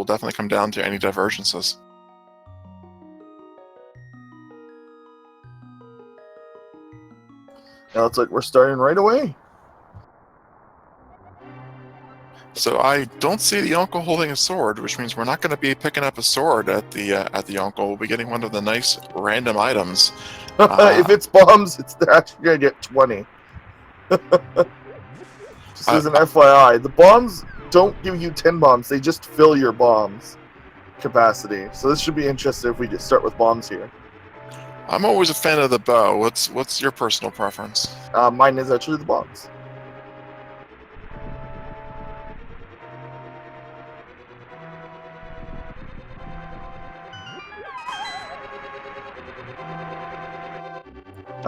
will definitely come down to any divergences. Now it's like we're starting right away. So I don't see the uncle holding a sword, which means we're not going to be picking up a sword at the uncle. We'll be getting one of the nice random items. If it's bombs, they're actually gonna get 20. Just as an FYI, the bombs don't give you 10 bombs; they just fill your bombs capacity. So this should be interesting if we just start with bombs here. I'm always a fan of the bow. What's your personal preference? Mine is actually the bombs.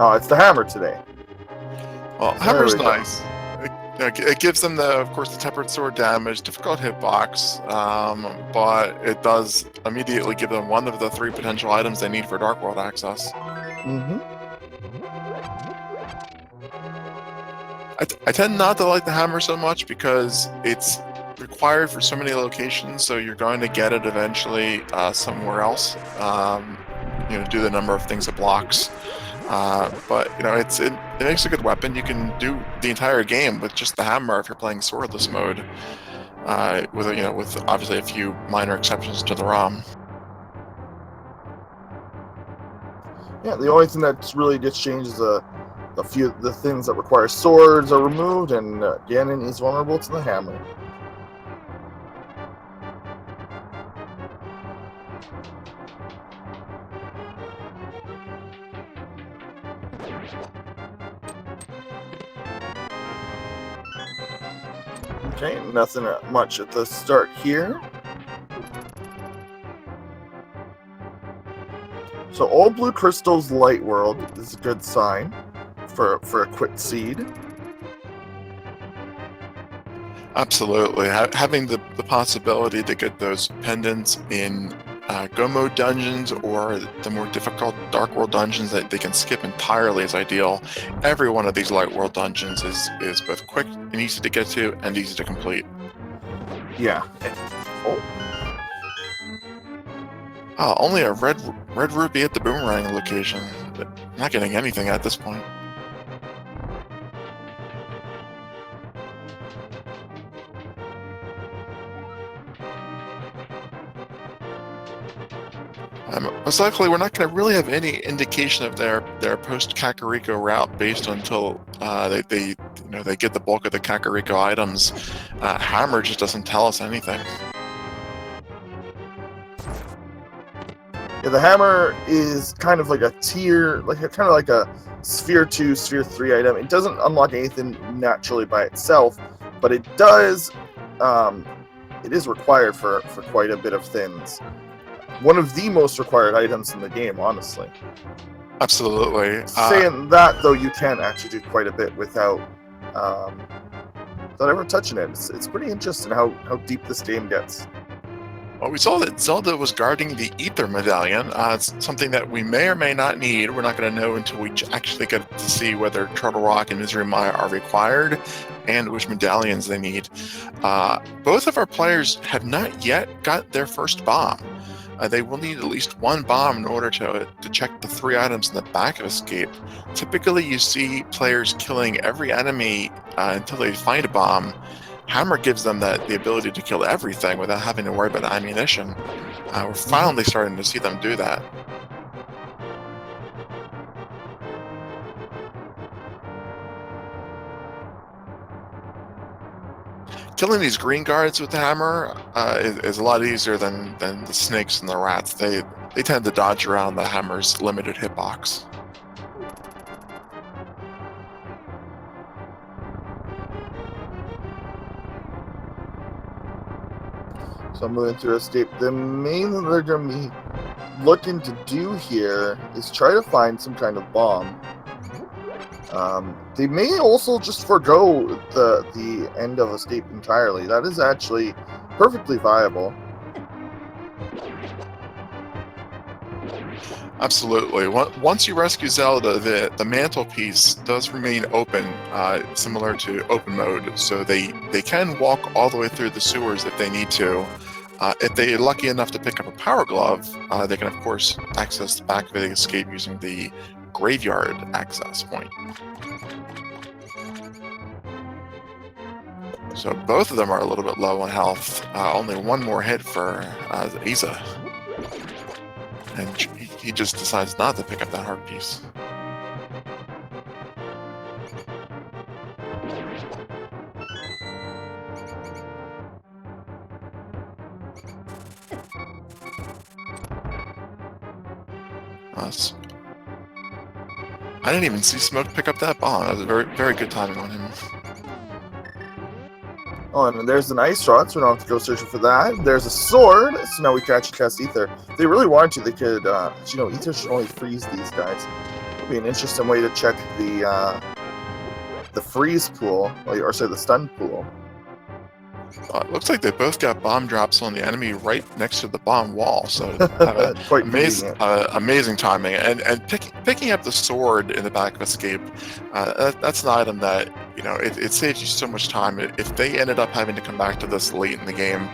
Oh, it's the hammer today. Well, hammer's nice. It gives them of course, the tempered sword damage, difficult hitbox, but it does immediately give them one of the 3 potential items they need for Dark World access. Mm-hmm. I tend not to like the hammer so much because it's required for so many locations, so you're going to get it eventually somewhere else. Do the number of things it blocks. But it makes a good weapon. You can do the entire game with just the hammer if you're playing swordless mode, with obviously a few minor exceptions to the ROM. Yeah, the only thing that's really just changed is the things that require swords are removed, and Ganon is vulnerable to the hammer. Okay, nothing much at the start here. So all blue crystals light world is a good sign for a quick seed. Absolutely. Having the possibility to get those pendants in Go Mode dungeons or the more difficult Dark World dungeons that they can skip entirely is ideal. Every one of these Light World dungeons is both quick and easy to get to and easy to complete. Yeah. Oh, only a red rupee at the boomerang location. Not getting anything at this point. Most likely, we're not going to really have any indication of their post Kakariko route based until they get the bulk of the Kakariko items. Hammer just doesn't tell us anything. Yeah, the hammer is kind of like a tier, kind of like a Sphere 2, Sphere 3 item. It doesn't unlock anything naturally by itself, but it does. It is required for quite a bit of things. One of the most required items in the game, honestly. Absolutely. Saying that, though, you can actually do quite a bit without ever touching it. It's pretty interesting how deep this game gets. Well, we saw that Zelda was guarding the Ether Medallion. It's something that we may or may not need. We're not going to know until we actually get to see whether Turtle Rock and Mizurima are required and which medallions they need. Both of our players have not yet got their first bomb. They will need at least 1 bomb in order to check the 3 items in the back of Escape. Typically, you see players killing every enemy until they find a bomb. Hammer gives them the ability to kill everything without having to worry about ammunition. We're finally starting to see them do that. Killing these green guards with the hammer is a lot easier than the snakes and the rats. They tend to dodge around the hammer's limited hitbox. So I'm moving through Escape. The main thing they're going to be looking to do here is try to find some kind of bomb. They may also just forego the end of Escape entirely. That is actually perfectly viable. Absolutely. Once you rescue Zelda, the mantelpiece does remain open, similar to open mode, so they can walk all the way through the sewers if they need to. If they're lucky enough to pick up a Power Glove, they can, of course, access the back of the escape using the Graveyard access point. So both of them are a little bit low on health. Only one more hit for Aza. And he just decides not to pick up that heart piece. I didn't even see Smoke pick up that bomb. That was very, very good timing on him. Oh, and there's an ice rod, so we don't have to go searching for that. There's a sword, so now we can actually cast Ether. If they really wanted to, they could, Ether should only freeze these guys. It'd be an interesting way to check the freeze pool, or sorry, the stun pool. It looks like they both got bomb drops on the enemy right next to the bomb wall, so Quite amazing timing. And picking up the sword in the back of Escape, that's an item that, it saves you so much time. If they ended up having to come back to this late in the game,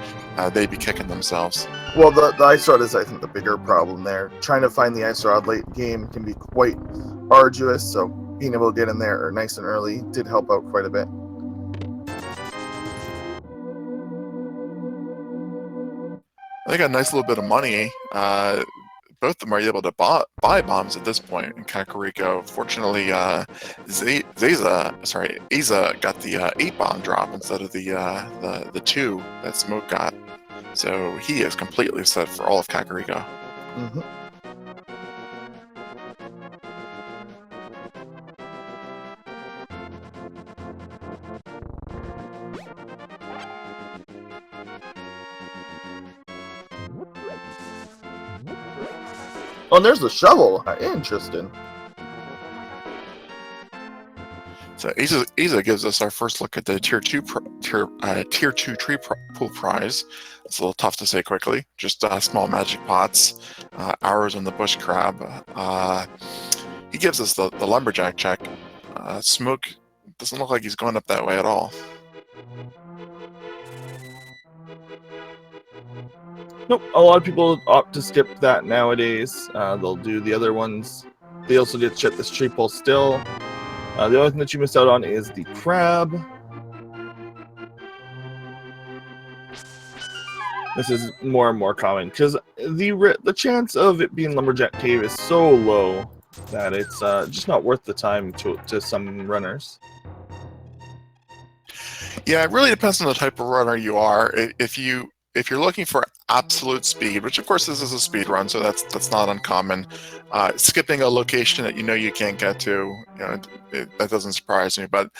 they'd be kicking themselves. Well, the ice rod is, I think, the bigger problem there. Trying to find the ice rod late game can be quite arduous, so being able to get in there nice and early did help out quite a bit. They got a nice little bit of money. Both of them are able to buy bombs at this point in Kakariko. Fortunately, Aza got the 8 bomb drop instead of the 2 that Smoke got. So he is completely set for all of Kakariko. Mm-hmm. Oh, and there's the shovel. Interesting. So Aza gives us our first look at the tier 2 tree pool prize. It's a little tough to say quickly. Just small magic pots, arrows on the bush crab. He gives us the lumberjack check. Smoke doesn't look like he's going up that way at all. Nope, a lot of people opt to skip that nowadays. They'll do the other ones. They also get to check this tree pole still. The only thing that you missed out on is the crab. This is more and more common because the chance of it being Lumberjack Cave is so low that it's just not worth the time to some runners. Yeah, it really depends on the type of runner you are. If you're looking for absolute speed, which of course this is a speed run, so that's not uncommon. Skipping a location that you can't get to, that doesn't surprise me. But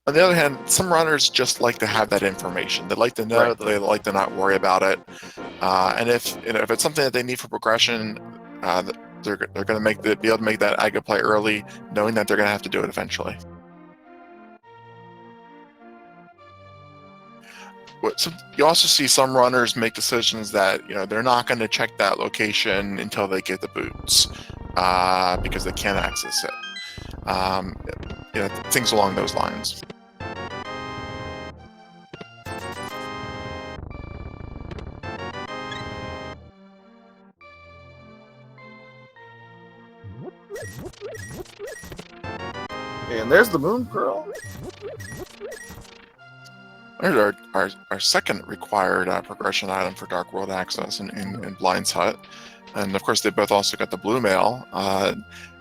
on the other hand, some runners just like to have that information. They like to know. Right. They like to not worry about it. And if it's something that they need for progression, they're going to be able to make that Aga play early, knowing that they're going to have to do it eventually. So you also see some runners make decisions that they're not going to check that location until they get the boots because they can't access it. Things along those lines. And there's the Moon Pearl. There's our second required progression item for Dark World access in Blind's Hut, and of course they both also got the Blue Mail.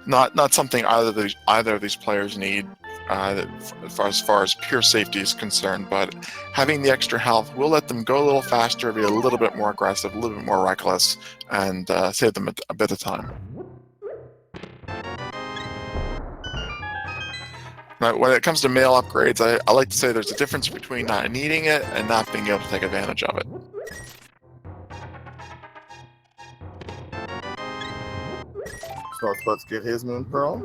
Not something either of these players need as far as pure safety is concerned, but having the extra health will let them go a little faster, be a little bit more aggressive, a little bit more reckless, and save them a bit of time. Now, when it comes to mail upgrades, I like to say there's a difference between not needing it and not being able to take advantage of it. So let's get his Moon Pearl.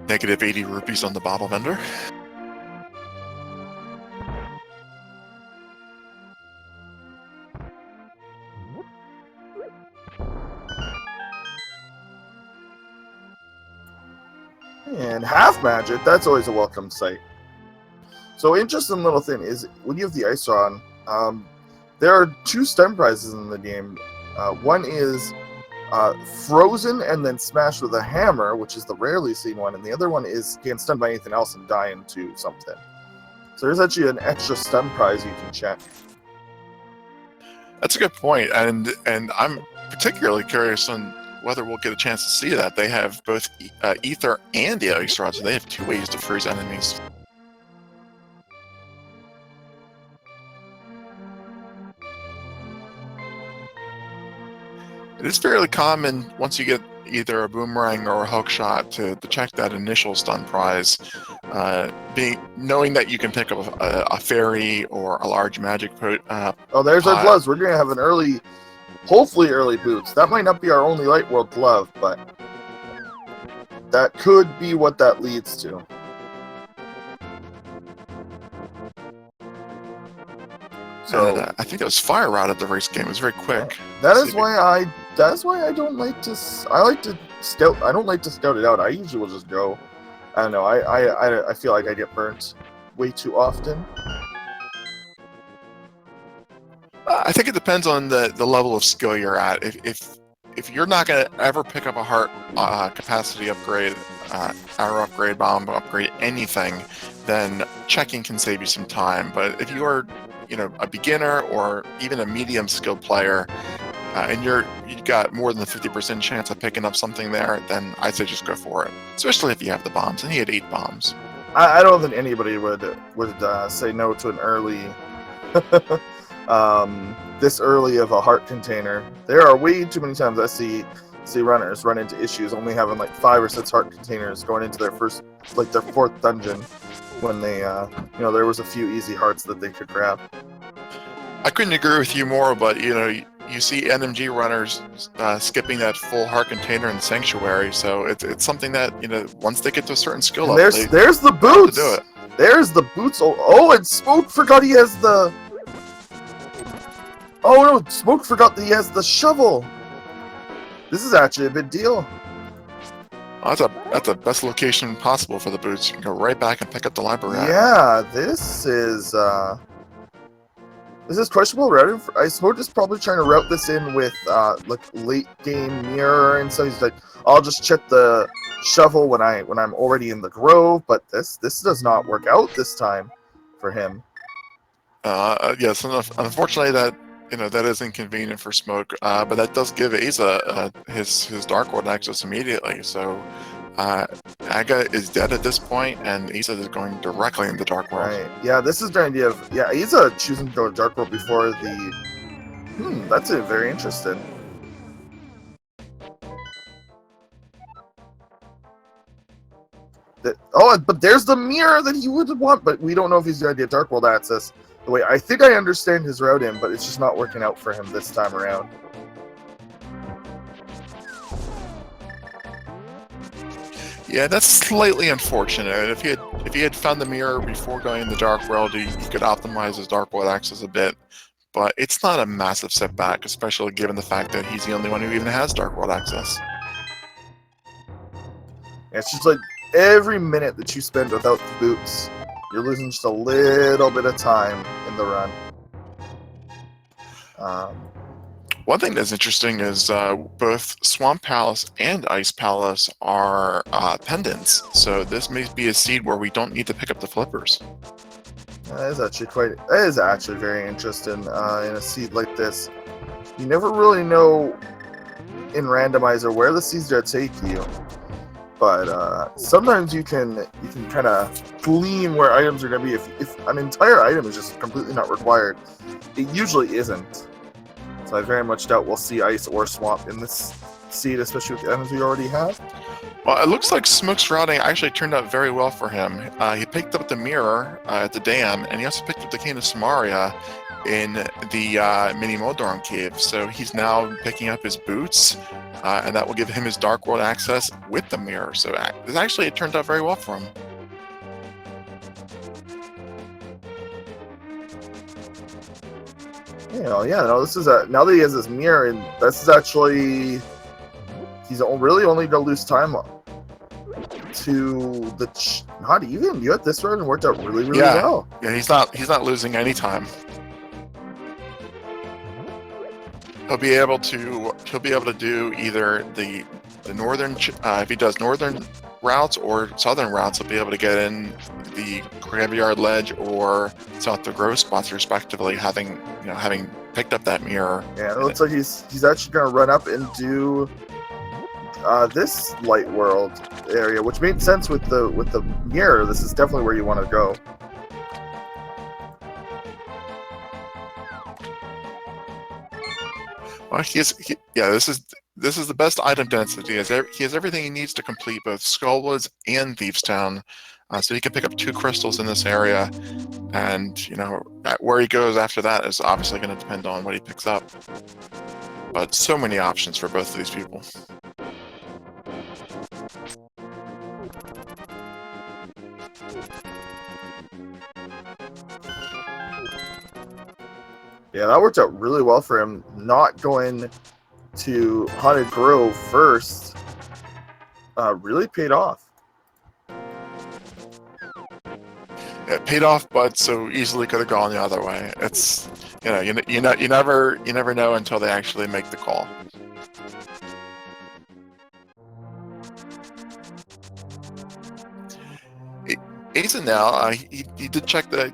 Negative 80 rupees on the bottle vendor. And half magic, that's always a welcome sight. So interesting little thing is when you have the ice on, there are 2 stun prizes in the game. One is frozen and then smashed with a hammer, which is the rarely seen one, and the other one is getting stunned by anything else and die into something. So there's actually an extra stun prize you can check. That's a good point, and I'm particularly curious on whether we'll get a chance to see that. They have both ether and the ice rod, so they have 2 ways to freeze enemies. It is fairly common once you get either a boomerang or a hook shot to check that initial stun prize. Knowing that you can pick up a fairy or a large magic oh, there's our gloves. We're gonna have an early, hopefully early boots. That might not be our only Light World glove, but that could be what that leads to. So I think it was fire rod at the race game. It was very quick. That's why I don't like to. I like to scout. I don't like to scout it out. I usually will just go. I don't know. I feel like I get burnt way too often. I think it depends on the level of skill you're at. If you're not going to ever pick up a heart capacity upgrade, arrow upgrade, bomb upgrade, anything, then checking can save you some time. But if you are, a beginner or even a medium skilled player, and you've got more than a 50% chance of picking up something there, then I'd say just go for it. Especially if you have the bombs, and he had 8 bombs. I don't think anybody would say no to an early, this early of a heart container. There are way too many times I see runners run into issues only having like 5 or 6 heart containers going into their first, like their 4th dungeon, when they, there was a few easy hearts that they could grab. I couldn't agree with you more, but you see NMG runners skipping that full heart container in Sanctuary, so it's something that once they get to a certain skill level, there's the boots. Do it. There's the boots. Oh, and Smoke forgot he has the. Oh no, Smoke forgot that he has the shovel. This is actually a big deal. Oh, that's the best location possible for the boots. You can go right back and pick up the library. Yeah, this is questionable routing. Smoke is probably trying to route this in with like late game mirror, and so he's like, I'll just check the shovel when I'm already in the grove. But this does not work out this time for him. Yes, unfortunately that is inconvenient for Smoke, but that does give Asa his Dark World access immediately. So Aga is dead at this point, and Asa is going directly into Dark World. Right. Yeah, this is the idea of Asa choosing to go to Dark World before the. That's very interesting. But there's the mirror that he would want, but we don't know if he's going to get Dark World access. The way I think I understand his route in, but it's just not working out for him this time around. Yeah, that's slightly unfortunate. If he had found the mirror before going in the Dark World, he could optimize his Dark World access a bit. But it's not a massive setback, especially given the fact that he's the only one who even has Dark World access. It's just like every minute that you spend without the boots, you're losing just a little bit of time in the run. One thing that's interesting is both Swamp Palace and Ice Palace are pendants, so this may be a seed where we don't need to pick up the flippers. That is actually very interesting in a seed like this. You never really know in Randomizer where the seeds are going to take you. But sometimes you can kind of glean where items are going to be. If an entire item is just completely not required, it usually isn't. So I very much doubt we'll see ice or swamp in this seed, especially with the items we already have. Well, it looks like Smoke's routing actually turned out very well for him. He picked up the mirror at the dam, and he also picked up the cane of Samaria in the mini Modron cave. So he's now picking up his boots. And that will give him his Dark World access with the mirror. So it turned out very well for him. This is now that he has this mirror, and this is actually he's really only going to lose time to the not even. You had this run worked out really, really Yeah. well. Yeah, he's not losing any time. He'll be able to do either the northern if he does northern routes or southern routes, he'll be able to get in the graveyard ledge or south to grow spots respectively, having picked up that mirror. Yeah, it looks like he's actually going to run up and do this light world area, which made sense with the mirror. This is definitely where you want to go. Well, this is the best item density. He has everything he needs to complete both Skullwoods and Thiefstown, so he can pick up 2 crystals in this area. And where he goes after that is obviously going to depend on what he picks up. But so many options for both of these people. Yeah, that worked out really well for him. Not going to Haunted Grove first really paid off. It paid off, but so easily could have gone the other way. It's you never know until they actually make the call. Aizen now, he did check the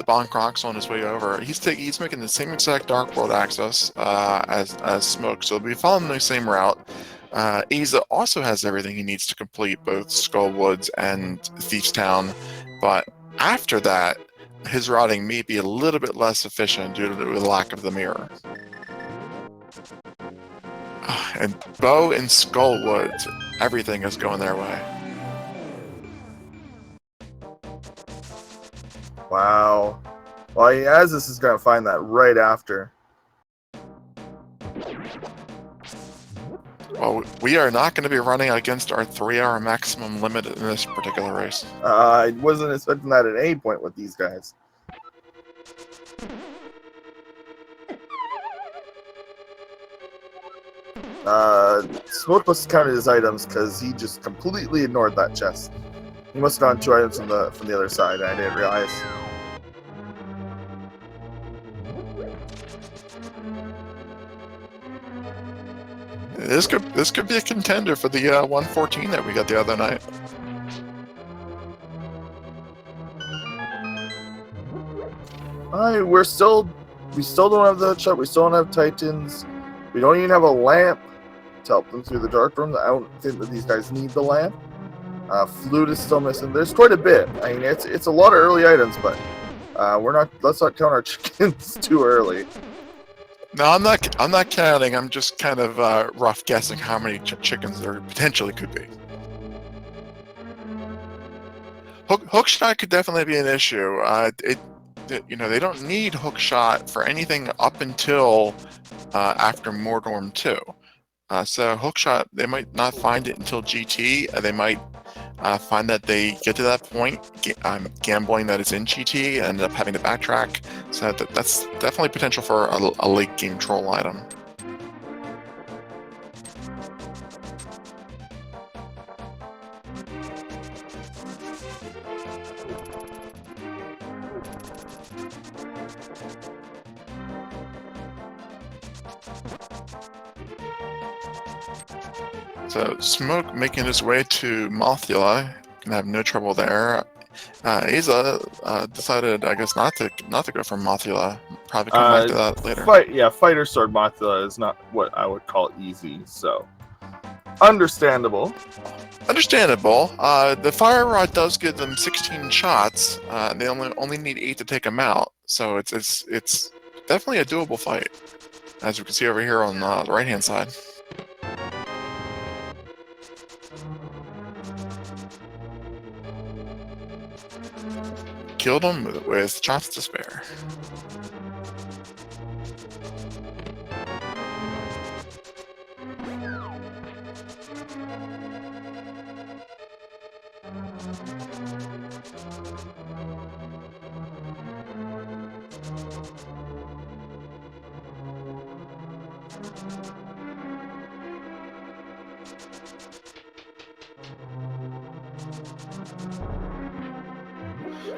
Bond Crocs on his way over. He's making the same exact Dark World access as Smoke, so they'll be following the same route. Aiza also has everything he needs to complete both Skullwoods and Thiefstown, but after that, his routing may be a little bit less efficient due to the lack of the mirror. And Bow and Skullwoods, everything is going their way. Wow. Well, Azus is going to find that right after. Well, we are not going to be running against our 3-hour maximum limit in this particular race. I wasn't expecting that at any point with these guys. Smoke must have counted his items because he just completely ignored that chest. He must have gotten 2 items from the other side, and I didn't realize. This could be a contender for the 114 that we got the other night. We still don't have the chest. We still don't have Titans. We don't even have a lamp to help them through the dark room. I don't think that these guys need the lamp. Flute is still missing. There's quite a bit. I mean, it's a lot of early items, but let's not count our chickens too early. No, I'm not counting. I'm just kind of rough guessing how many chickens there potentially could be. Hookshot could definitely be an issue. They don't need Hookshot for anything up until after Mordorm 2. So Hookshot, they might not find it until GT. They might find that they get to that point, gambling that it's in GT, and end up having to backtrack. So that's definitely potential for a late game troll item. So Smoke making his way to Mothula, gonna have no trouble there. Aiza decided, I guess, not to go for Mothula. Probably come back to that later. Fighter Sword Mothula is not what I would call easy, so understandable. Understandable. The Fire Rod does give them 16 shots. They only need 8 to take them out, so it's definitely a doable fight, as we can see over here on the right-hand side. Killed him with shots to spare.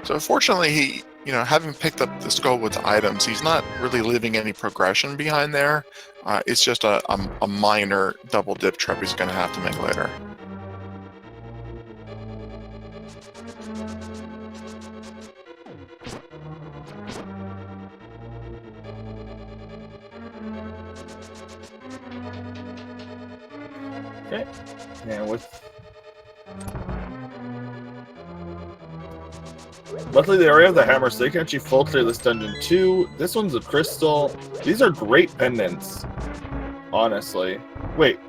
So fortunately, he, having picked up the Skullwoods items, he's not really leaving any progression behind there. It's just a minor double dip trip he's going to have to make later. Okay. And luckily they already have the hammer, so they can actually full clear this dungeon too. This one's a crystal. These are great pendants, honestly. Wait.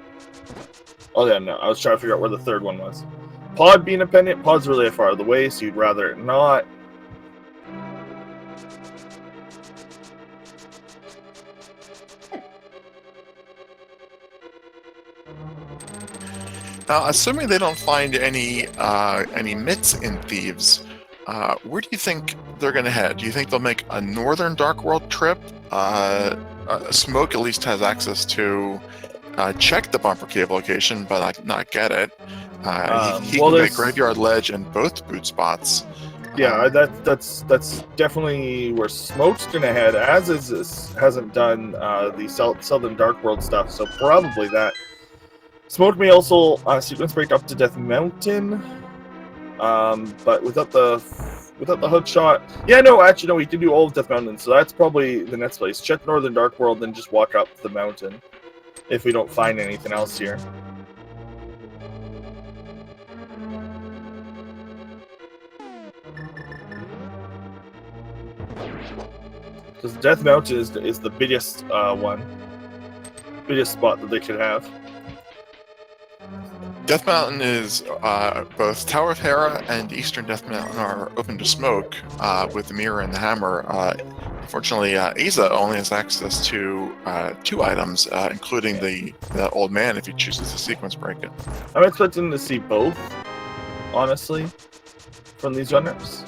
Oh yeah, no. I was trying to figure out where the third one was. Pod being a pendant, Pod's really far out of the way, so you'd rather not. Now, assuming they don't find any mitts in Thieves, where do you think they're going to head? Do you think they'll make a northern Dark World trip? Smoke at least has access to check the bumper cave location, but not get it. He can get Graveyard Ledge in both boot spots. Yeah, that's definitely where Smoke's gonna head. As is hasn't done the Southern Dark World stuff, so probably that. Smoke may also sequence break up to Death Mountain, but without the hook shot. Yeah, no, actually, no, we can do all of Death Mountain, so that's probably the next place. Check Northern Dark World, then just walk up the mountain if we don't find anything else here. Because Death Mountain is the biggest biggest spot that they could have. Death Mountain is both Tower of Hera and Eastern Death Mountain are open to Smoke with the Mirror and the Hammer. Unfortunately, Aza only has access to 2 items, including the Old Man if he chooses to sequence break it. I'm expecting to see both, honestly, from these runners.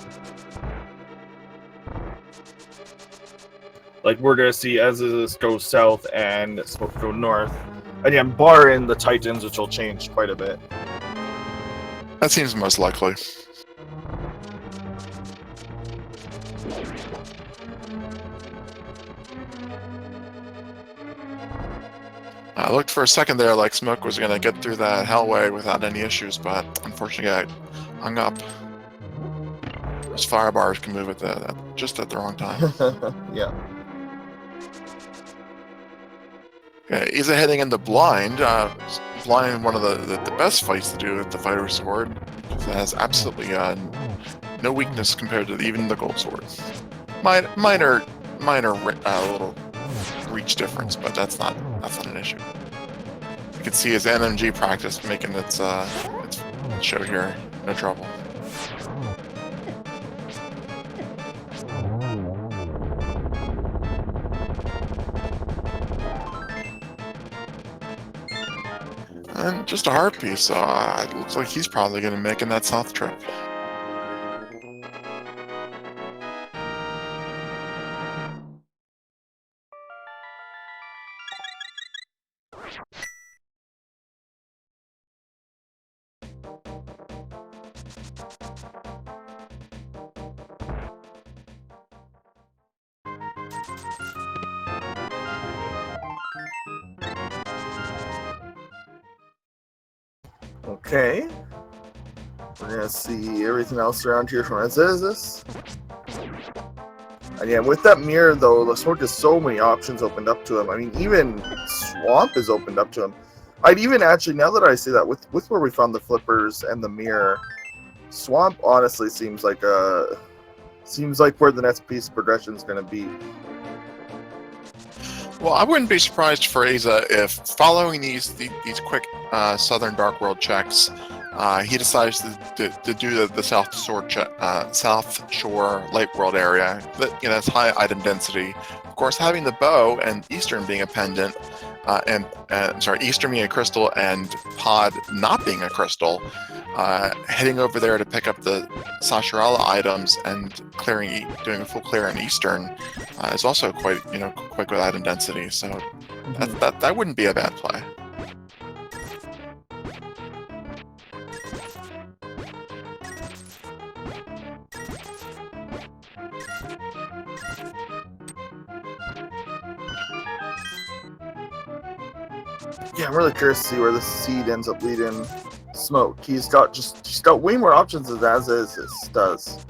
Like, we're going to see Azaz go south and Smoke go north. Again, barring the Titans, which will change quite a bit. That seems most likely. I looked for a second there like Smoke was going to get through that hellway without any issues, but unfortunately I hung up. Those fire bars can move just at the wrong time. Yeah. Okay, he's heading into Blind. Blind, one of the best fights to do with the Fighter Sword. It has absolutely no weakness compared to even the Gold Sword. Minor little reach difference, but that's not an issue. You can see his NMG practice making its show here. No trouble. And just a heart piece, so it looks like he's probably going to make in that south trip. Okay. We're going to see everything else around here from Azazas. Again, with that mirror, though, the Smoke has so many options opened up to him. I mean, even Swamp is opened up to him. I'd even actually, now that I see that, with where we found the flippers and the mirror, Swamp honestly seems like where the next piece of progression is going to be. Well, I wouldn't be surprised for Aza if, following these quick Southern Dark World checks, he decides to do the South Shore Lake World area. That's high item density. Of course, having the bow and Eastern being a pendant, Eastern being a crystal and Pod not being a crystal, heading over there to pick up the Sasharala items and doing a full clear in Eastern is also quite good item density. So that wouldn't be a bad play. Yeah, I'm really curious to see where the seed ends up leading Smoke. He's got way more options than Asazas does.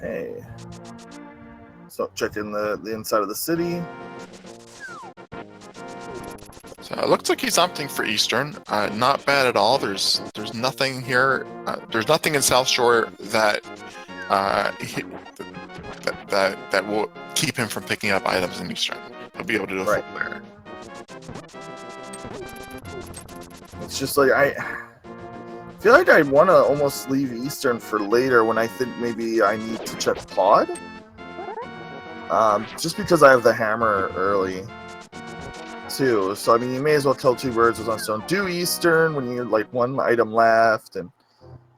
Okay. So checking the inside of the city. So it looks like he's opting for Eastern. Not bad at all. There's nothing here. There's nothing in South Shore that that will keep him from picking up items in Eastern. He'll be able to do a full clear. It's just like I feel like I want to almost leave Eastern for later when I think maybe I need to check Pod. Just because I have the hammer early too. So I mean, you may as well kill two birds with one stone. Do Eastern when you're like one item left, and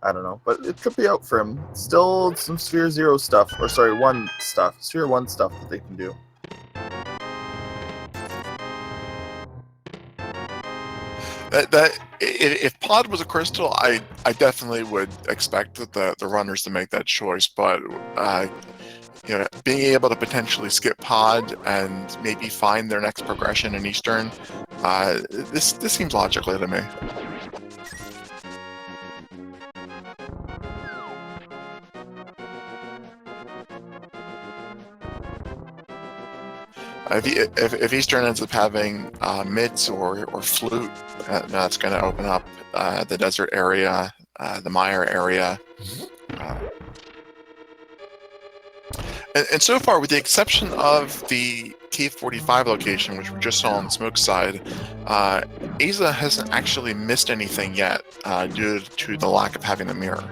I don't know, but it could be out for him. Still some Sphere 0 stuff, or sorry, 1 stuff. Sphere 1 stuff that they can do. If Pod was a crystal, I definitely would expect the runners to make that choice. But you know, being able to potentially skip Pod and maybe find their next progression in Eastern, this seems logical to me. If Eastern ends up having Mids or Flute, that's going to open up the desert area, the Mire area. And so far, with the exception of the K45 location, which we just saw on the Smoke side, Aza hasn't actually missed anything yet due to the lack of having the mirror.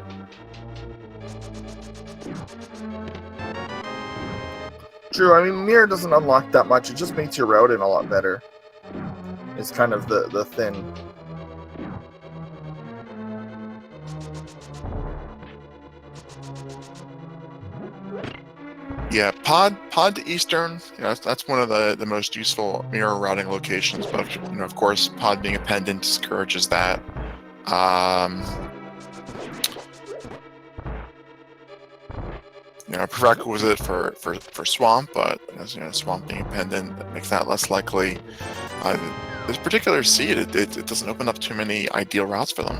True, I mean, mirror doesn't unlock that much. It just makes your routing a lot better. It's kind of the thing. Yeah, pod to Eastern, you know, that's one of the most useful mirror routing locations. But you know, of course, pod being a pendant discourages that. You know, prerequisite for Swamp, but as you know, Swamp being a pendant, that makes that less likely. This particular seed, it doesn't open up too many ideal routes for them.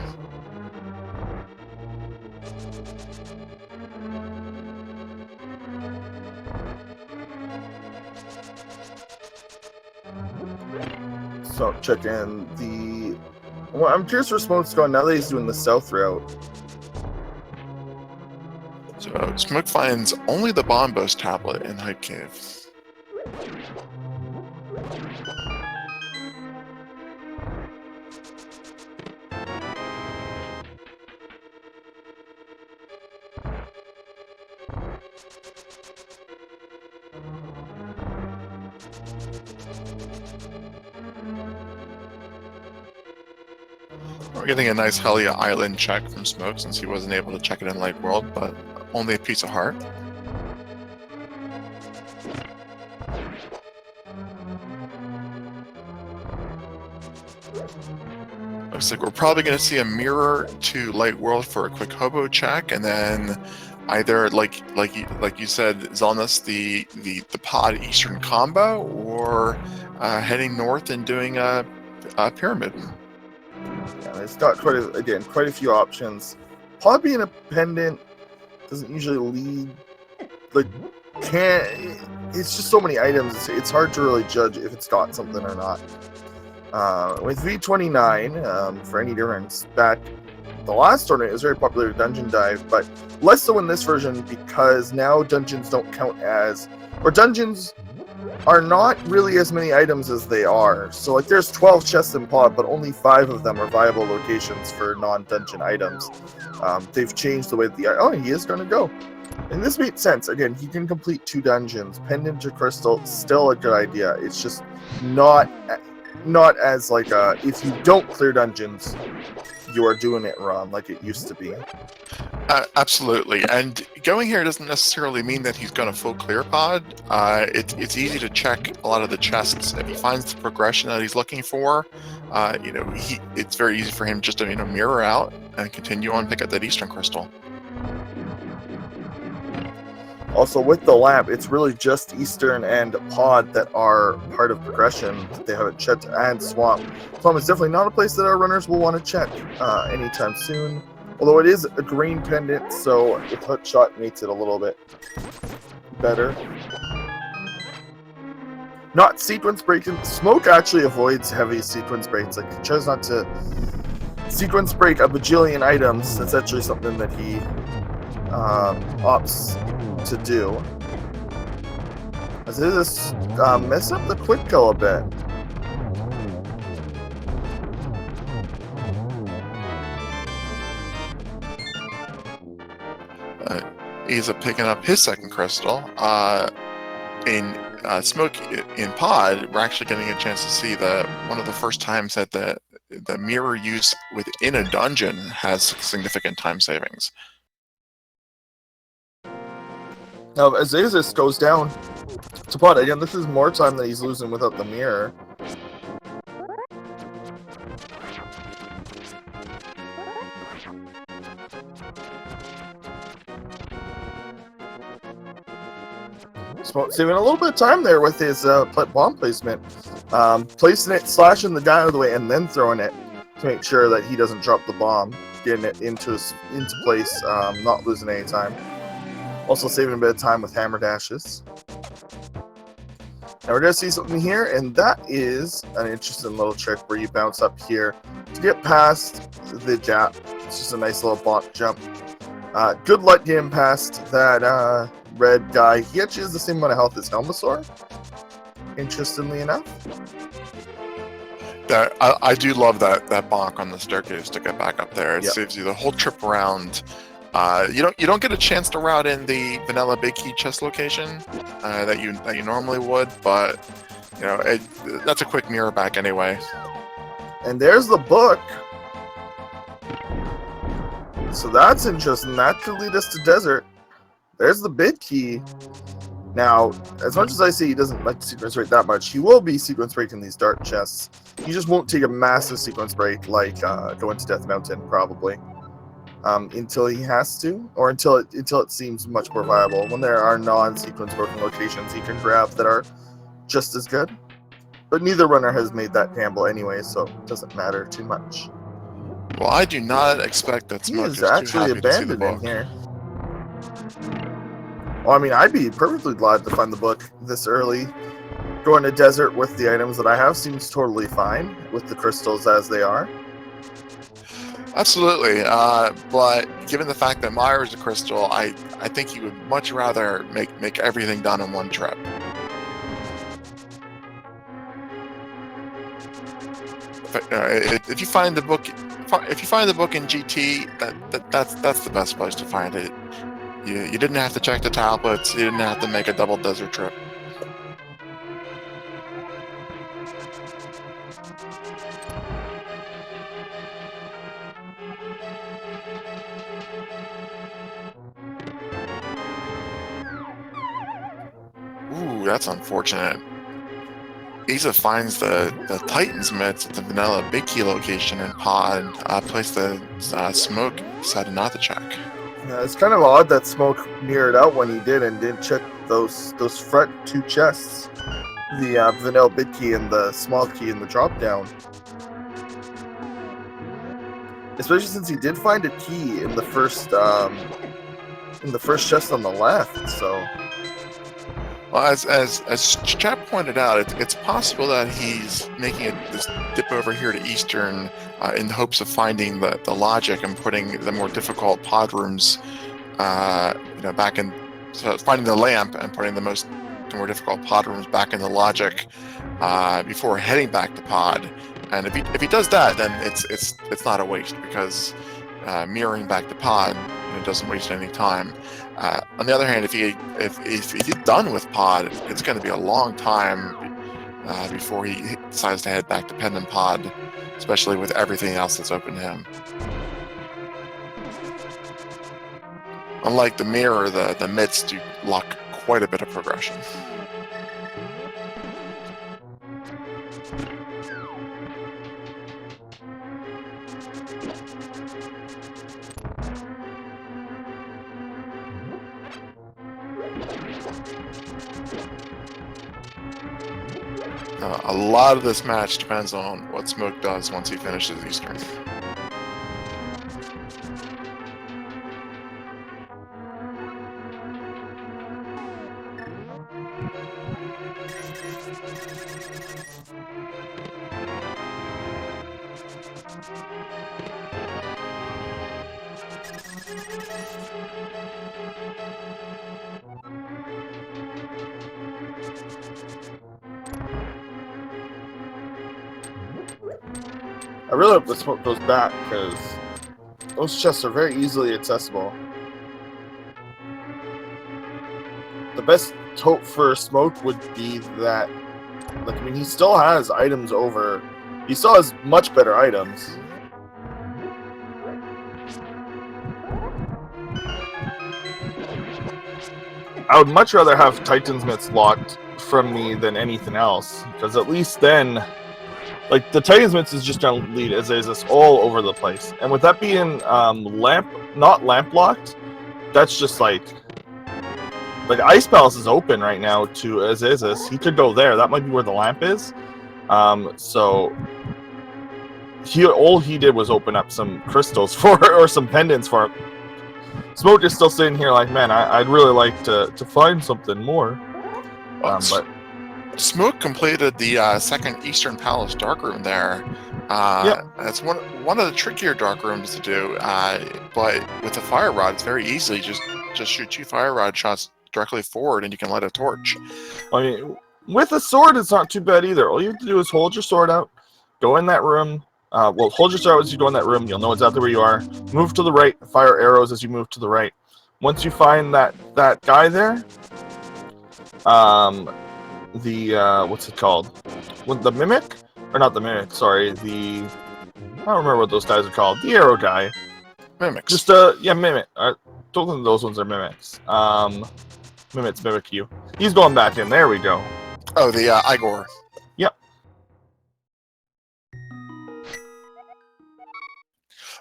So check in the. Well, I'm curious where Smoke's going now that he's doing the south route. So Smoke finds only the Bombos tablet in Hype Cave. We're getting a nice Helia Island check from Smoke since he wasn't able to check it in Light World, but only a piece of heart. Looks like we're probably going to see a mirror to Light World for a quick hobo check, and then either like you said, Zelnus, the pod Eastern combo, or heading north and doing a pyramid. Yeah, it's got quite a few options. Pod being a pendant doesn't usually lead. Like, it's just so many items. It's hard to really judge if it's got something or not. With V29, for any difference, back the last tournament, it was very popular with Dungeon Dive, but less so in this version because now dungeons don't count as, or dungeons are not really as many items as they are. So like there's 12 chests in Pod, but only 5 of them are viable locations for non-dungeon items. They've changed the way he is going to go. And this makes sense. Again, he can complete 2 dungeons. Pendant to Crystal, still a good idea. It's just not as like if you don't clear dungeons, you are doing it wrong like it used to be. Absolutely, and going here doesn't necessarily mean that he's going to full clear pod. It's easy to check a lot of the chests if he finds the progression that he's looking for. It's very easy for him just to mirror out and continue on, pick up that Eastern Crystal. Also, with the lamp, it's really just Eastern and Pod that are part of progression. They haven't checked, and Swamp. Swamp is definitely not a place that our runners will want to check anytime soon. Although it is a green pendant, so with Hook Shot makes it a little bit better. Not sequence breaking. Smoke actually avoids heavy sequence breaks. Like, he chose not to sequence break a bajillion items. That's actually something that he opts to do. As it is mess up the quick kill a bit. He's picking up his second crystal. In Smoke in Pod, we're actually getting a chance to see one of the first times that the mirror use within a dungeon has significant time savings. Now, as Azas goes down to Pod, again, this is more time that he's losing without the mirror. Saving a little bit of time there with his bomb placement. Placing it, slashing the guy out of the way, and then throwing it to make sure that he doesn't drop the bomb. Getting it into place, not losing any time. Also saving a bit of time with hammer dashes. Now we're going to see something here, and that is an interesting little trick where you bounce up here to get past the gap. It's just a nice little block jump. Good luck getting past that red guy. He actually has the same amount of health as Helmasaur, interestingly enough. I do love that bonk on the staircase to get back up there. It saves you the whole trip around. You don't get a chance to route in the vanilla big key chest location that you normally would, but that's a quick mirror back anyway. And there's the book. So that's interesting. That could lead us to desert. There's the big key. Now, as much as I say he doesn't like to sequence break that much, he will be sequence breaking these dark chests. He just won't take a massive sequence break like going to Death Mountain, probably. Until he has to, or until it seems much more viable. When there are non-sequence broken locations he can grab that are just as good. But neither runner has made that gamble anyway, so it doesn't matter too much. Well, I do not expect that Smoke is actually abandoning here. Well, I mean, I'd be perfectly glad to find the book this early. Going to desert with the items that I have seems totally fine, with the crystals as they are. Absolutely, but given the fact that Meyer is a crystal, I think he would much rather make everything done in one trip. If you find the book in GT, that's the best place to find it. You didn't have to check the tablets. You didn't have to make a double desert trip. Ooh, that's unfortunate. Isa finds the Titan's mitts at the vanilla big key location in Pod. Place the Smoke decided not to check. Yeah, it's kind of odd that Smoke mirrored out when he did and didn't check those front two chests, the vanilla big key and the small key in the drop down. Especially since he did find a key in the first chest on the left. So. Well, as Chap pointed out, it's possible that he's making this dip over here to Eastern in the hopes of finding the logic and putting the more difficult pod rooms, back in. So finding the lamp and putting the more difficult pod rooms back in the logic before heading back to Pod. And if he does that, then it's not a waste because mirroring back to Pod doesn't waste any time. On the other hand, if he's done with Pod, it's going to be a long time before he decides to head back to Pen and Pod. especially with everything else that's open to him. Unlike the mirror, the mids do lock quite a bit of progression. A lot of this match depends on what Smoke does once he finishes Eastern. I really hope the Smoke goes back, because those chests are very easily accessible. The best hope for Smoke would be that, like, I mean, he still has items over. He still has much better items. I would much rather have Titan's Mitts locked from me than anything else, because at least then, like, the Titan's Mitts is just going to lead Asazas all over the place. And with that being not lamp locked, that's just like Ice Palace is open right now to Asazas. He could go there. That might be where the lamp is. So all he did was open up some crystals or some pendants for him. Smoke is still sitting here like, man, I'd really like to find something more. But Smoke completed the second Eastern Palace darkroom there. Yep. That's one of the trickier dark rooms to do. But with the fire rod, it's very easy. Just shoot 2 fire rod shots directly forward, and you can light a torch. I mean, with a sword, it's not too bad either. All you have to do is hold your sword out, go in that room. Hold your sword out as you go in that room. You'll know exactly where you are. Move to the right. Fire arrows as you move to the right. Once you find that guy there, what's it called? The mimic? Or not the mimic, sorry, I don't remember what those guys are called. The arrow guy. Mimics. Just, yeah, mimic. I don't think those ones are mimics. Mimics mimic you. He's going back in. There we go. Oh, the Igor. Yep.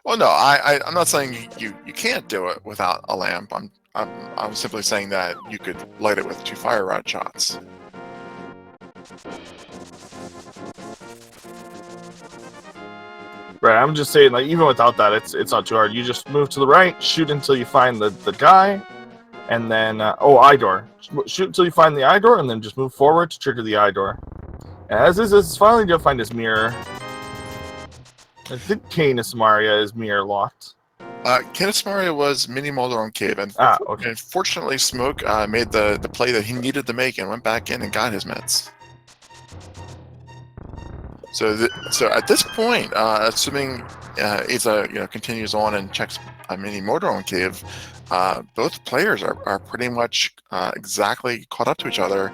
Well, no, I'm not saying you can't do it without a lamp. I'm simply saying that you could light it with 2 fire rod shots. Right, I'm just saying, like, even without that, it's not too hard. You just move to the right, shoot until you find the guy, and then, eye door. Shoot until you find the eye door, and then just move forward to trigger the eye door. And as is finally going to find his mirror. I think Canis Maria is mirror locked. Canis Maria was Mini Moldaron Cave, and okay. And fortunately, Smoke made the play that he needed to make and went back in and got his meds. So at this point, assuming Iza continues on and checks Mini Moldaron Cave, both players are pretty much exactly caught up to each other,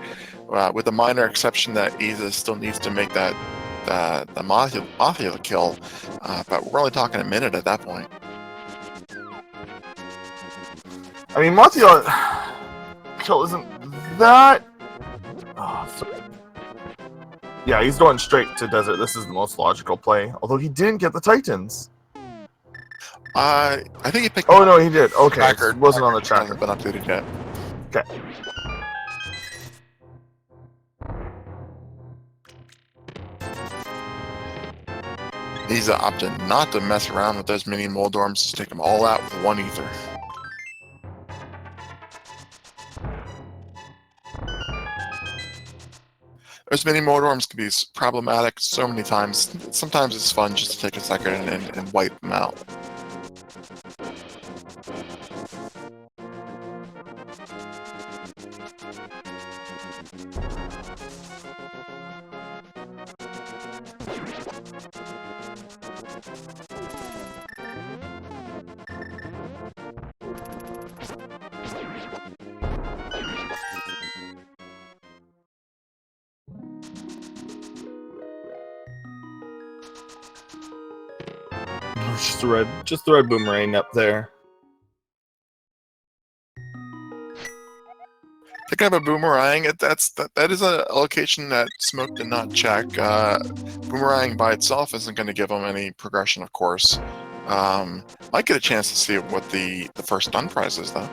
with the minor exception that Iza still needs to make the Mathia kill, but we're only talking a minute at that point. I mean, Mathia kill isn't that... Yeah, he's going straight to desert. This is the most logical play. Although he didn't get the Titans. I think he picked... Oh, no, he did. Okay, tracker, it wasn't on the tracker. Hasn't been updated yet. Okay. He's opted not to mess around with those mini Moldorms, just take them all out with 1 ether. Those mini Moldorms can be problematic so many times. Sometimes it's fun just to take a second and wipe them out. just the red boomerang up there. Picking up a boomerang, that is a location that Smoke did not check. Boomerang by itself isn't going to give him any progression, of course. Might get a chance to see what the first stun prize is, though.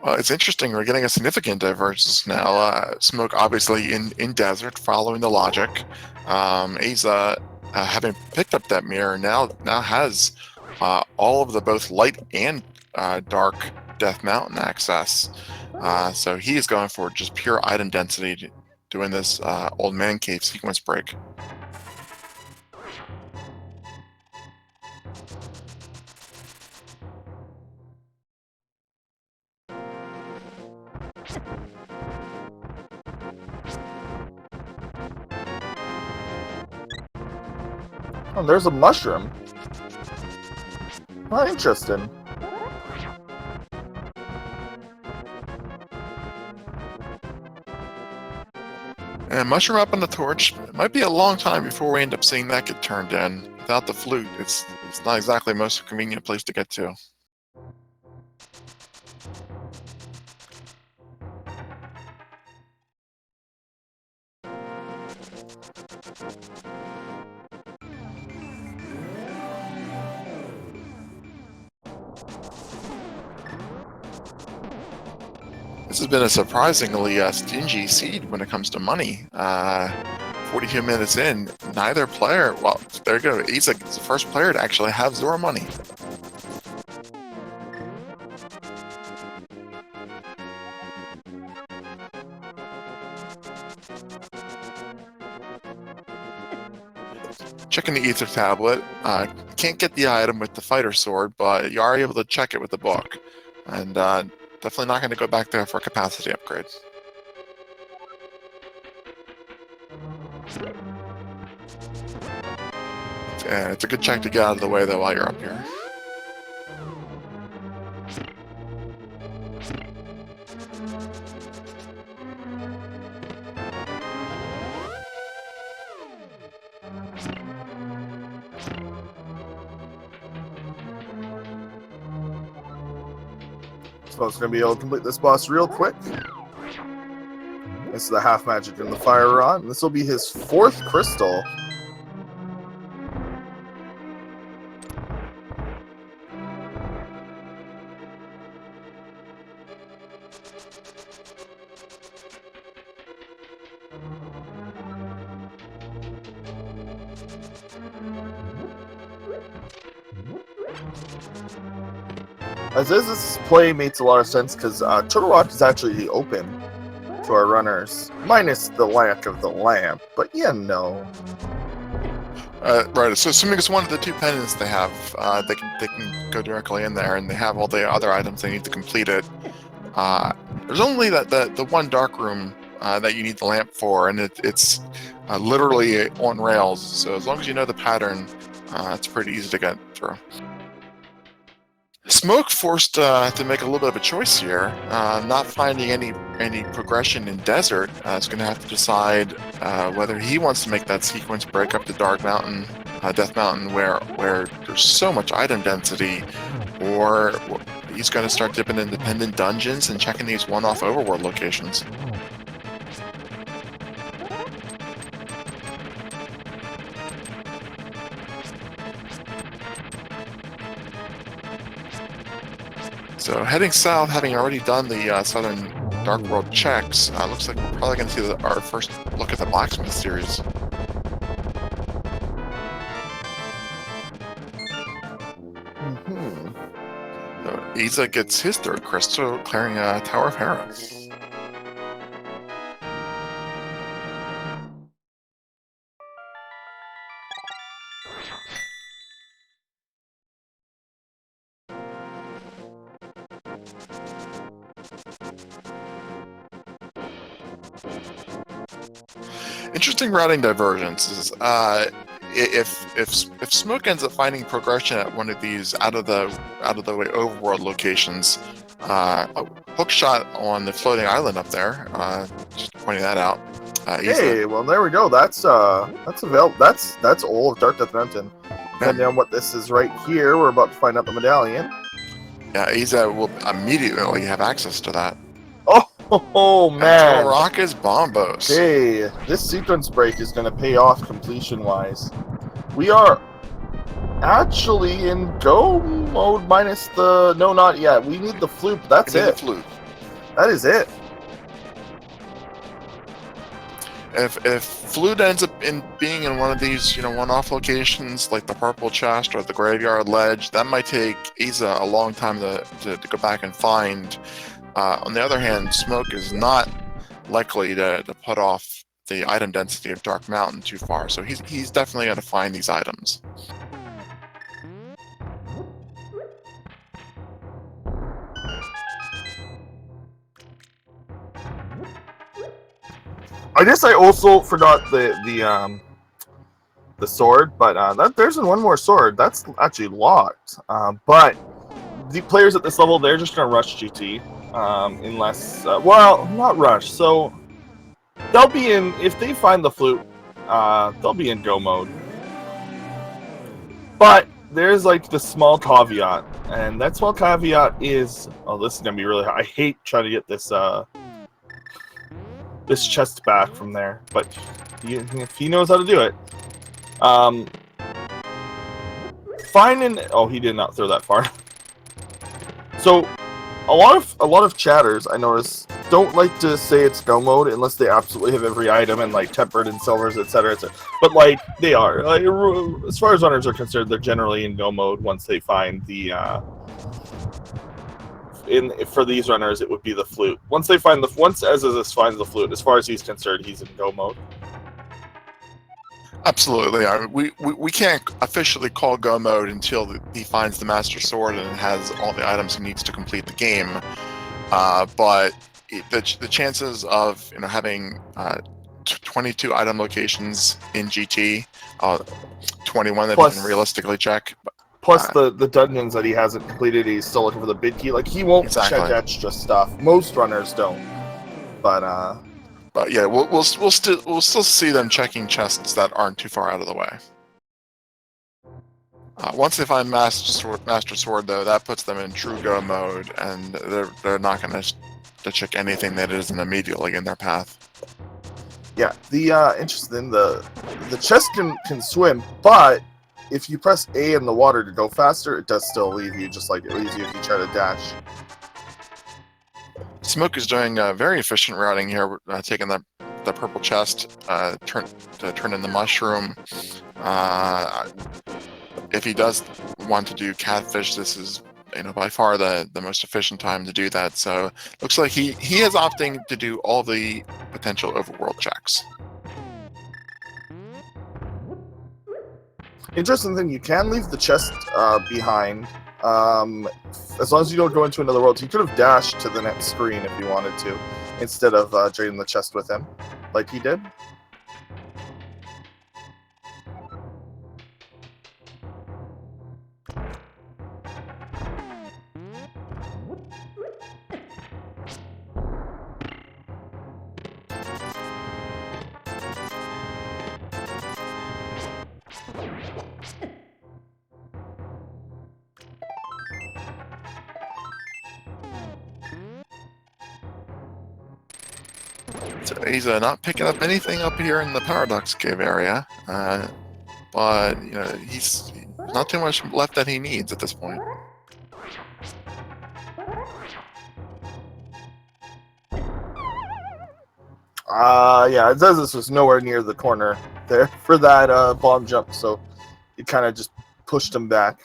Well, it's interesting. We're getting a significant divergence now. Smoke, obviously, in desert, following the logic. Aza, having picked up that mirror, now has all of the both light and dark Death Mountain access. So he is going for just pure item density, doing this old man cave sequence break. Oh, there's a mushroom. Oh, interesting. And mushroom up on the torch. It might be a long time before we end up seeing that get turned in. Without the flute, it's not exactly the most convenient place to get to. This has been a surprisingly stingy seed when it comes to money. 42 minutes in, neither player, well, there you go. He's the first player to actually have Zora money. Checking the ether tablet. Can't get the item with the fighter sword, but you are able to check it with the book. And definitely not going to go back there for a capacity upgrade. Yeah, it's a good check to get out of the way, though, while you're up here. So it's going to be able to complete this boss real quick. This is the half magic and the fire rod. And this will be his 4th crystal. This play makes a lot of sense because Turtle Rock is actually open to our runners, minus the lack of the lamp, but yeah, no. Right, so assuming it's one of the 2 pendants they have, they can go directly in there, and they have all the other items they need to complete it. There's only the one dark room that you need the lamp for, and it's literally on rails, so as long as you know the pattern, it's pretty easy to get through. Smoke forced to make a little bit of a choice here. Not finding any progression in desert, is going to have to decide whether he wants to make that sequence break up to Dark Mountain, Death Mountain, where there's so much item density, or he's going to start dipping independent dungeons and checking these one-off overworld locations. So heading south, having already done the Southern Dark World checks, looks like we're probably going to see our first look at the Blacksmith series. So Aza gets his 3rd crystal, clearing Tower of Hera. Interesting routing divergences. if Smoke ends up finding progression at one of these out of the way overworld locations, a hook shot on the floating island up there. Just pointing that out. Hey, well there we go. That's all of Dark Death Mountain. Depending on what this is right here, we're about to find out the medallion. Yeah, Isa will immediately have access to that. Oh man! Turtle Rock is bombos. Okay, this sequence break is going to pay off completion-wise. We are actually in go mode minus the... No, not yet. We need the flute. That's it. The flute. That is it. If flute ends up being in one of these, one-off locations like the purple chest or the graveyard ledge, that might take Isa a long time to go back and find. On the other hand, Smoke is not likely to put off the item density of Dark Mountain too far, so he's definitely going to find these items. I guess I also forgot the sword, but there's one more sword that's actually locked. But the players at this level, they're just gonna rush GT, unless well, not rush. So they'll be in if they find the flute, they'll be in go mode. But there's like the small caveat, and that small caveat is, oh, this is gonna be really hard. I hate trying to get this this chest back from there, but if he knows how to do it. Oh, he did not throw that far. So a lot of chatters I notice don't like to say it's go mode unless they absolutely have every item and like tempered and silvers, etc., etc. But like they are, like, as far as runners are concerned, they're generally in go mode once they find the for these runners, it would be the flute. Once Asazas finds the flute, as far as he's concerned, he's in go mode. Absolutely. We can't officially call go mode until he finds the Master Sword and has all the items he needs to complete the game. But the chances of having 22 item locations in GT, 21 that he can realistically check. Plus the dungeons that he hasn't completed, he's still looking for the bid key. Like, he won't check extra stuff. Most runners don't. But yeah, we'll still see them checking chests that aren't too far out of the way. Once they find Master Sword, though, that puts them in true go mode, and they're not going to check anything that isn't immediately in their path. Yeah, the interesting, the chest can swim, but if you press A in the water to go faster, it does still leave you, just like it leaves you if you try to dash. Smoke is doing very efficient routing here, taking the purple chest, turn in the mushroom. If he does want to do catfish, this is by far the most efficient time to do that. So looks like he is opting to do all the potential overworld checks. Interesting thing, you can leave the chest behind, as long as you don't go into another world. So you could have dashed to the next screen if you wanted to, instead of draining the chest with him, like he did. So he's not picking up anything up here in the Paradox Cave area, but he's not too much left that he needs at this point. Yeah, it says this was nowhere near the corner there for that bomb jump, so it kind of just pushed him back.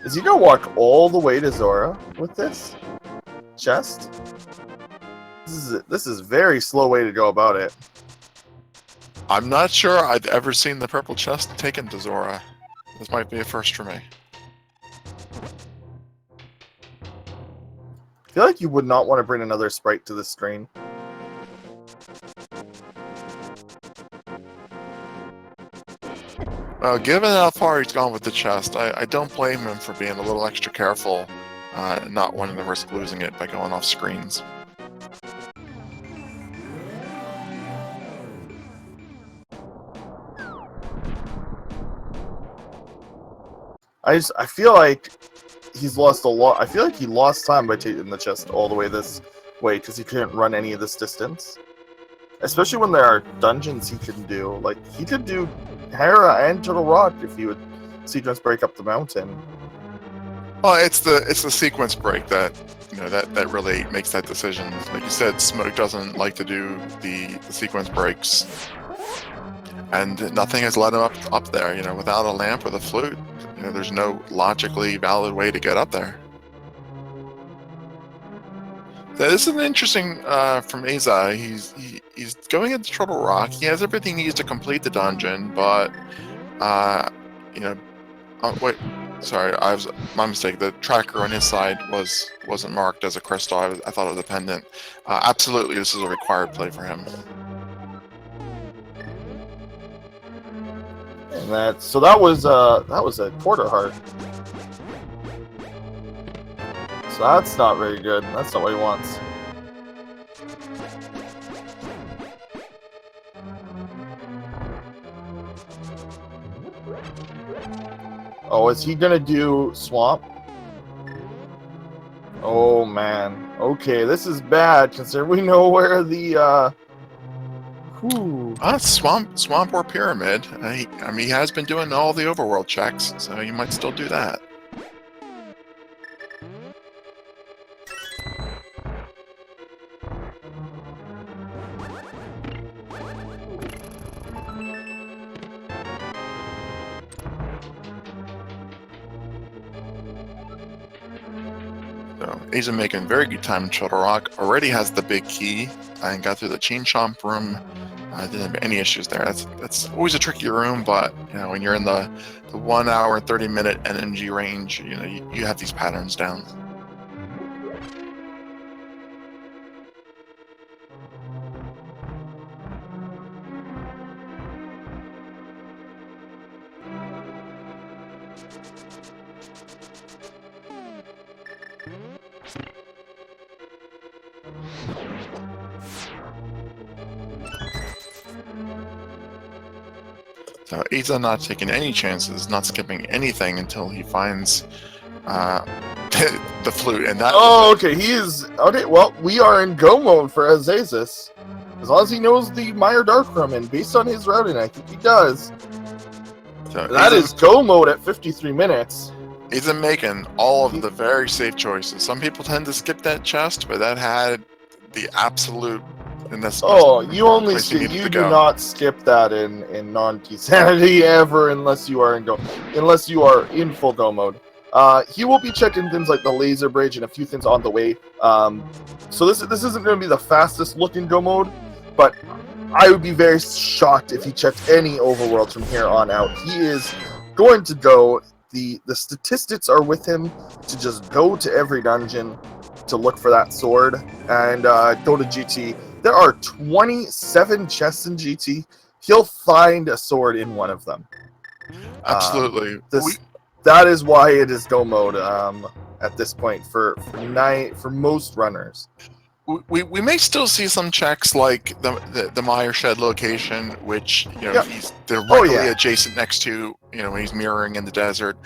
Is he gonna walk all the way to Zora with this chest? This is a very slow way to go about it. I'm not sure I've ever seen the purple chest taken to Zora. This might be a first for me. I feel like you would not want to bring another sprite to the screen. Well, given how far he's gone with the chest, I don't blame him for being a little extra careful, not wanting to risk losing it by going off screens. I feel like he's lost a lot. I feel like he lost time by taking the chest all the way this way because he couldn't run any of this distance. Especially when there are dungeons he can do. Like, he could do Hera and Turtle Rock if he would sequence break up the mountain. Well, it's the sequence break that that really makes that decision. Like you said, Smoke doesn't like to do the sequence breaks, and nothing has led him up there. Without a lamp or the flute, there's no logically valid way to get up there. So this is an interesting from Aza. He's going into Turtle Rock. He has everything he needs to complete the dungeon, but wait. Sorry, my mistake. The tracker on his side wasn't marked as a crystal. I thought it was a pendant. Absolutely, this is a required play for him. And that was a quarter heart. So that's not very good. That's not what he wants. Oh, is he gonna do swamp? Oh man. Okay, this is bad considering we know where the swamp or pyramid. He has been doing all the overworld checks, so you might still do that. So Aza making very good time in Turtle Rock. Already has the big key and got through the Chain Chomp room. Didn't have any issues there. That's always a tricky room, but when you're in the 1 hour 30-minute NNG range, you have these patterns down. So Aza not taking any chances, not skipping anything until he finds the flute, and that. Oh, okay. He is okay. Well, we are in go mode for Asazas. As long as he knows the Meyer Darkroom, and based on his routing, I think he does. So that is go mode at 53 minutes. Aza making all of the very safe choices. Some people tend to skip that chest, but that had the absolute. You do not skip that in non-key sanity ever unless you are in full go mode. He will be checking things like the laser bridge and a few things on the way. So this isn't going to be the fastest looking go mode, but I would be very shocked if he checked any overworlds from here on out. He is going to go. The statistics are with him to just go to every dungeon to look for that sword and go to GT. There are 27 chests in GT. He'll find a sword in one of them. Absolutely. That is why it is go mode at this point for most runners. We may still see some checks like the Meyer Shed location, which he's directly adjacent next to when he's mirroring in the desert.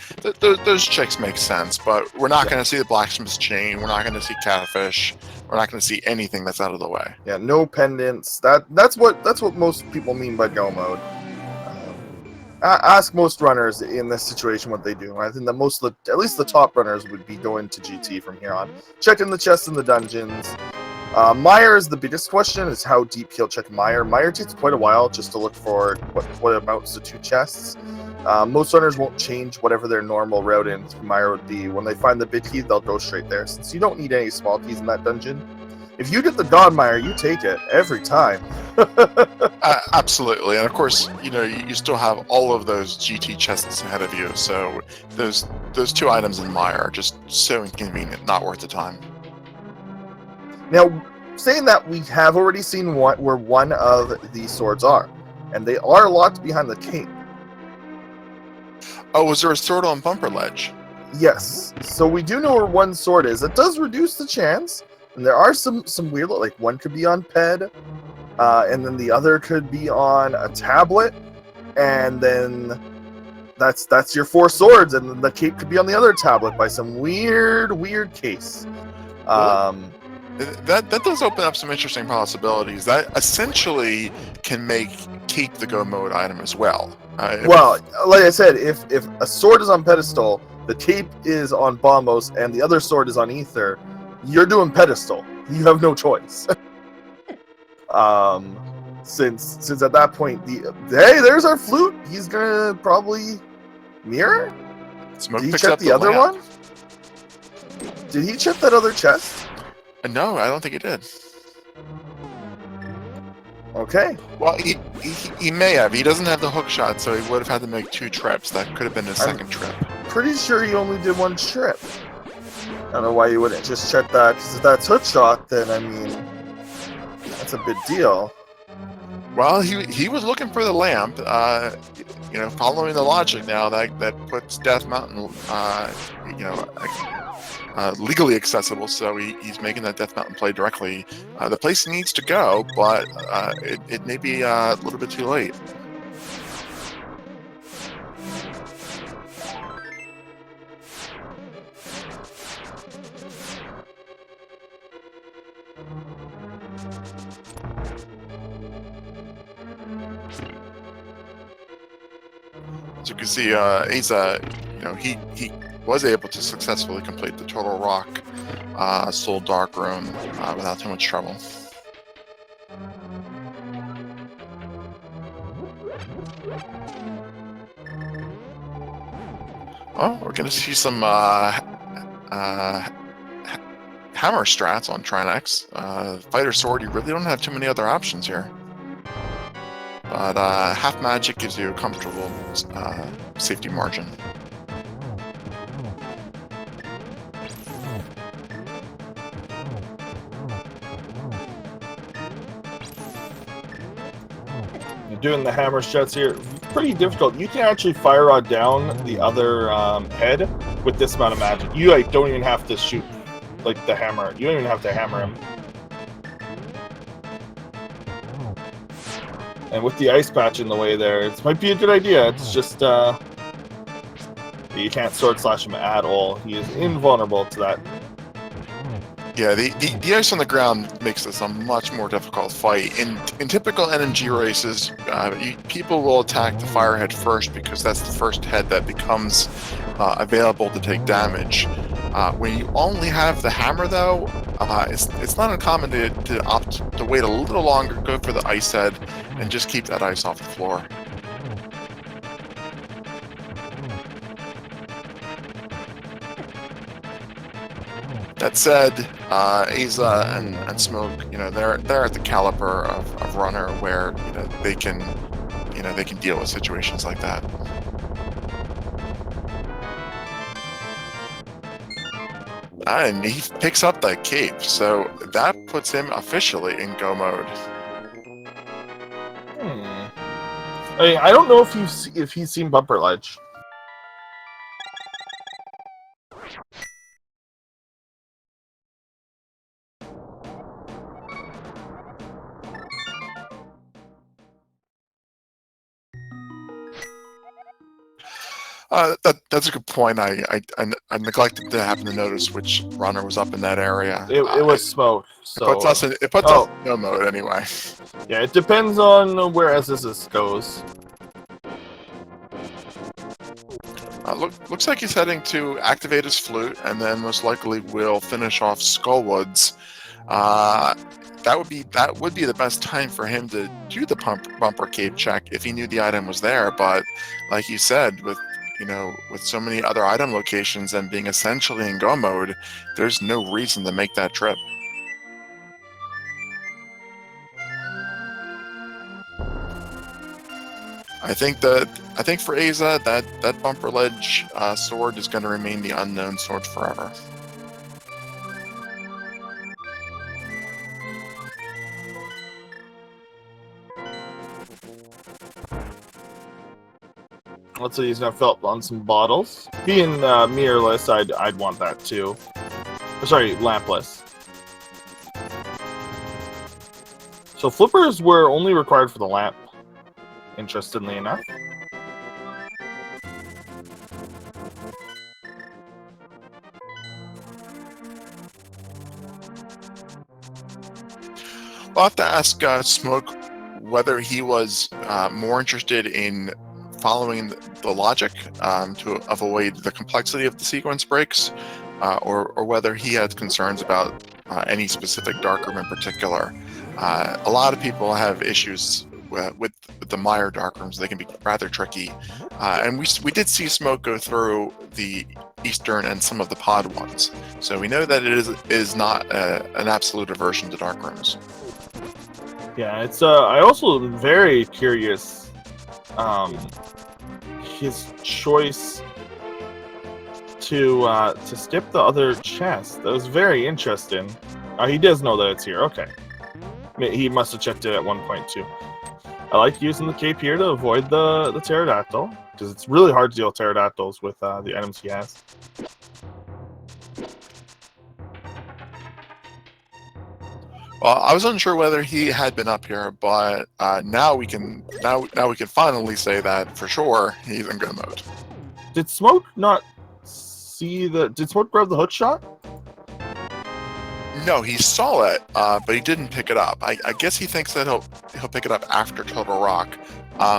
Those checks make sense, but we're not going to see the blacksmith's chain. We're not going to see catfish. We're not going to see anything that's out of the way. Yeah, no pendants. That's what most people mean by go mode. Ask most runners in this situation what they do. I think at least the top runners would be going to GT from here on, checking the chests in the dungeons. Meyer is the biggest question, is how deep he'll check Meyer. Meyer takes quite a while just to look for what amounts to 2 chests. Most runners won't change whatever their normal route in through Meyer would be. When they find the big key, they'll go straight there, since you don't need any small keys in that dungeon. If you get the God Meyer, you take it every time. Absolutely, and of course, you still have all of those GT chests ahead of you, so those 2 items in Meyer are just so inconvenient, not worth the time. Now, saying that, we have already seen where one of these swords are, and they are locked behind the cape. Oh, was there a sword on bumper ledge? Yes. So we do know where one sword is. It does reduce the chance, and there are some weird, like one could be on ped, and then the other could be on a tablet, and then that's your 4 swords, and then the cape could be on the other tablet by some weird case. Well, that does open up some interesting possibilities. That essentially can make keep the go mode item as well. Well, like I said, if a sword is on pedestal, the cape is on Bombos, and the other sword is on Ether, you're doing pedestal. You have no choice. Since at that point, hey, there's our flute. He's gonna probably mirror. Smoke Did he picks check up the other lamp. one? Did he check that other chest? No, I don't think he did. Okay. Well, he may have. He doesn't have the hook shot, so he would have had to make 2 trips. That could have been his second trip. Pretty sure he only did 1 trip. I don't know why you wouldn't just check that, because if that's hook shot, then I mean, that's a big deal. Well, he was looking for the lamp. You know, following the logic now, that puts Death Mountain, you know, legally accessible. So he's making that Death Mountain play directly. The place he needs to go, but it may be a little bit too late. As you can see, Asa, you know, he was able to successfully complete the Total Rock Soul Dark Room without too much trouble. Oh, we're gonna see some hammer strats on Trinex. Fighter Sword, you really don't have too many other options here. But half magic gives you a comfortable safety margin. You're doing the hammer shots here. Pretty difficult. You can actually fire rod down the other head with this amount of magic. You like don't even have to shoot like the hammer. You don't even have to hammer him. And with the ice patch in the way there, it might be a good idea. It's just you can't sword slash him at all. He is invulnerable to that. Yeah, the ice on the ground makes this a much more difficult fight. In typical NMG races, people will attack the fire head first because that's the first head that becomes available to take damage. When you only have the hammer, though, it's not uncommon to opt to wait a little longer, go for the ice head, and just keep that ice off the floor. That said, Asa and Smoke, you know, they're at the caliber of runner where they can deal with situations like that. And he picks up that cape, so that puts him officially in go mode. I mean, I don't know if he's seen Bumper Ledge. That's a good point. I neglected to happen to notice which runner was up in that area. It was Smoke. So it puts us in no mode anyway. Yeah, it depends on where asazas goes. Looks like he's heading to activate his flute, and then most likely will finish off Skullwoods. That would be the best time for him to do the bumper cape check if he knew the item was there. But like you said, with so many other item locations and being essentially in go mode, there's no reason to make that trip. I think for Asa, that bumper ledge sword is going to remain the unknown sword forever. Let's say he's gonna fill up on some bottles. Being mirrorless, I'd want that too. Sorry, lampless. So flippers were only required for the lamp, interestingly enough. I'll have to ask Smoke whether he was more interested in following the logic to avoid the complexity of the sequence breaks, or whether he had concerns about any specific darkroom in particular. A lot of people have issues with the Meyer darkrooms. They can be rather tricky, and we did see Smoke go through the Eastern and some of the pod ones, so we know that it is not an absolute aversion to darkrooms. Yeah, it's I also am very curious his choice to skip the other chest. That was very interesting. He does know that it's here. Okay. He must have checked it at one point too. I like using the cape here to avoid the pterodactyl, because it's really hard to deal with pterodactyls with the items he has. Well, I was unsure whether he had been up here, but now we can finally say that for sure he's in go mode. Did Smoke not see the? Did Smoke grab the hook shot? No, he saw it, but he didn't pick it up. I guess he thinks that he'll pick it up after Total Rock.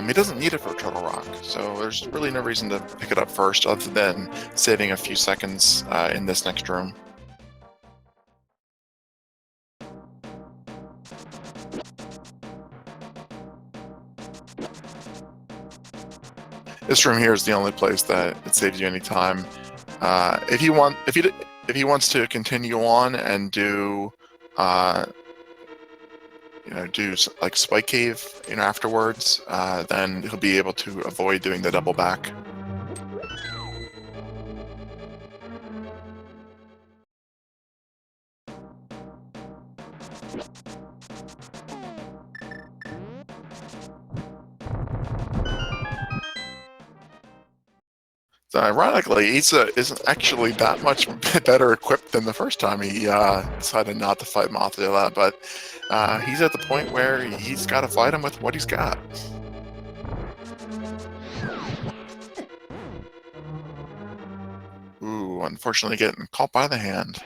He doesn't need it for Total Rock, so there's really no reason to pick it up first, other than saving a few seconds in this next room. This room here is the only place that it saves you any time. If he wants to continue on and do, do like Spike Cave, afterwards, then he'll be able to avoid doing the double back. So ironically, Issa isn't actually that much better equipped than the first time he decided not to fight Mothula, but he's at the point where he's got to fight him with what he's got. Ooh, unfortunately getting caught by the hand.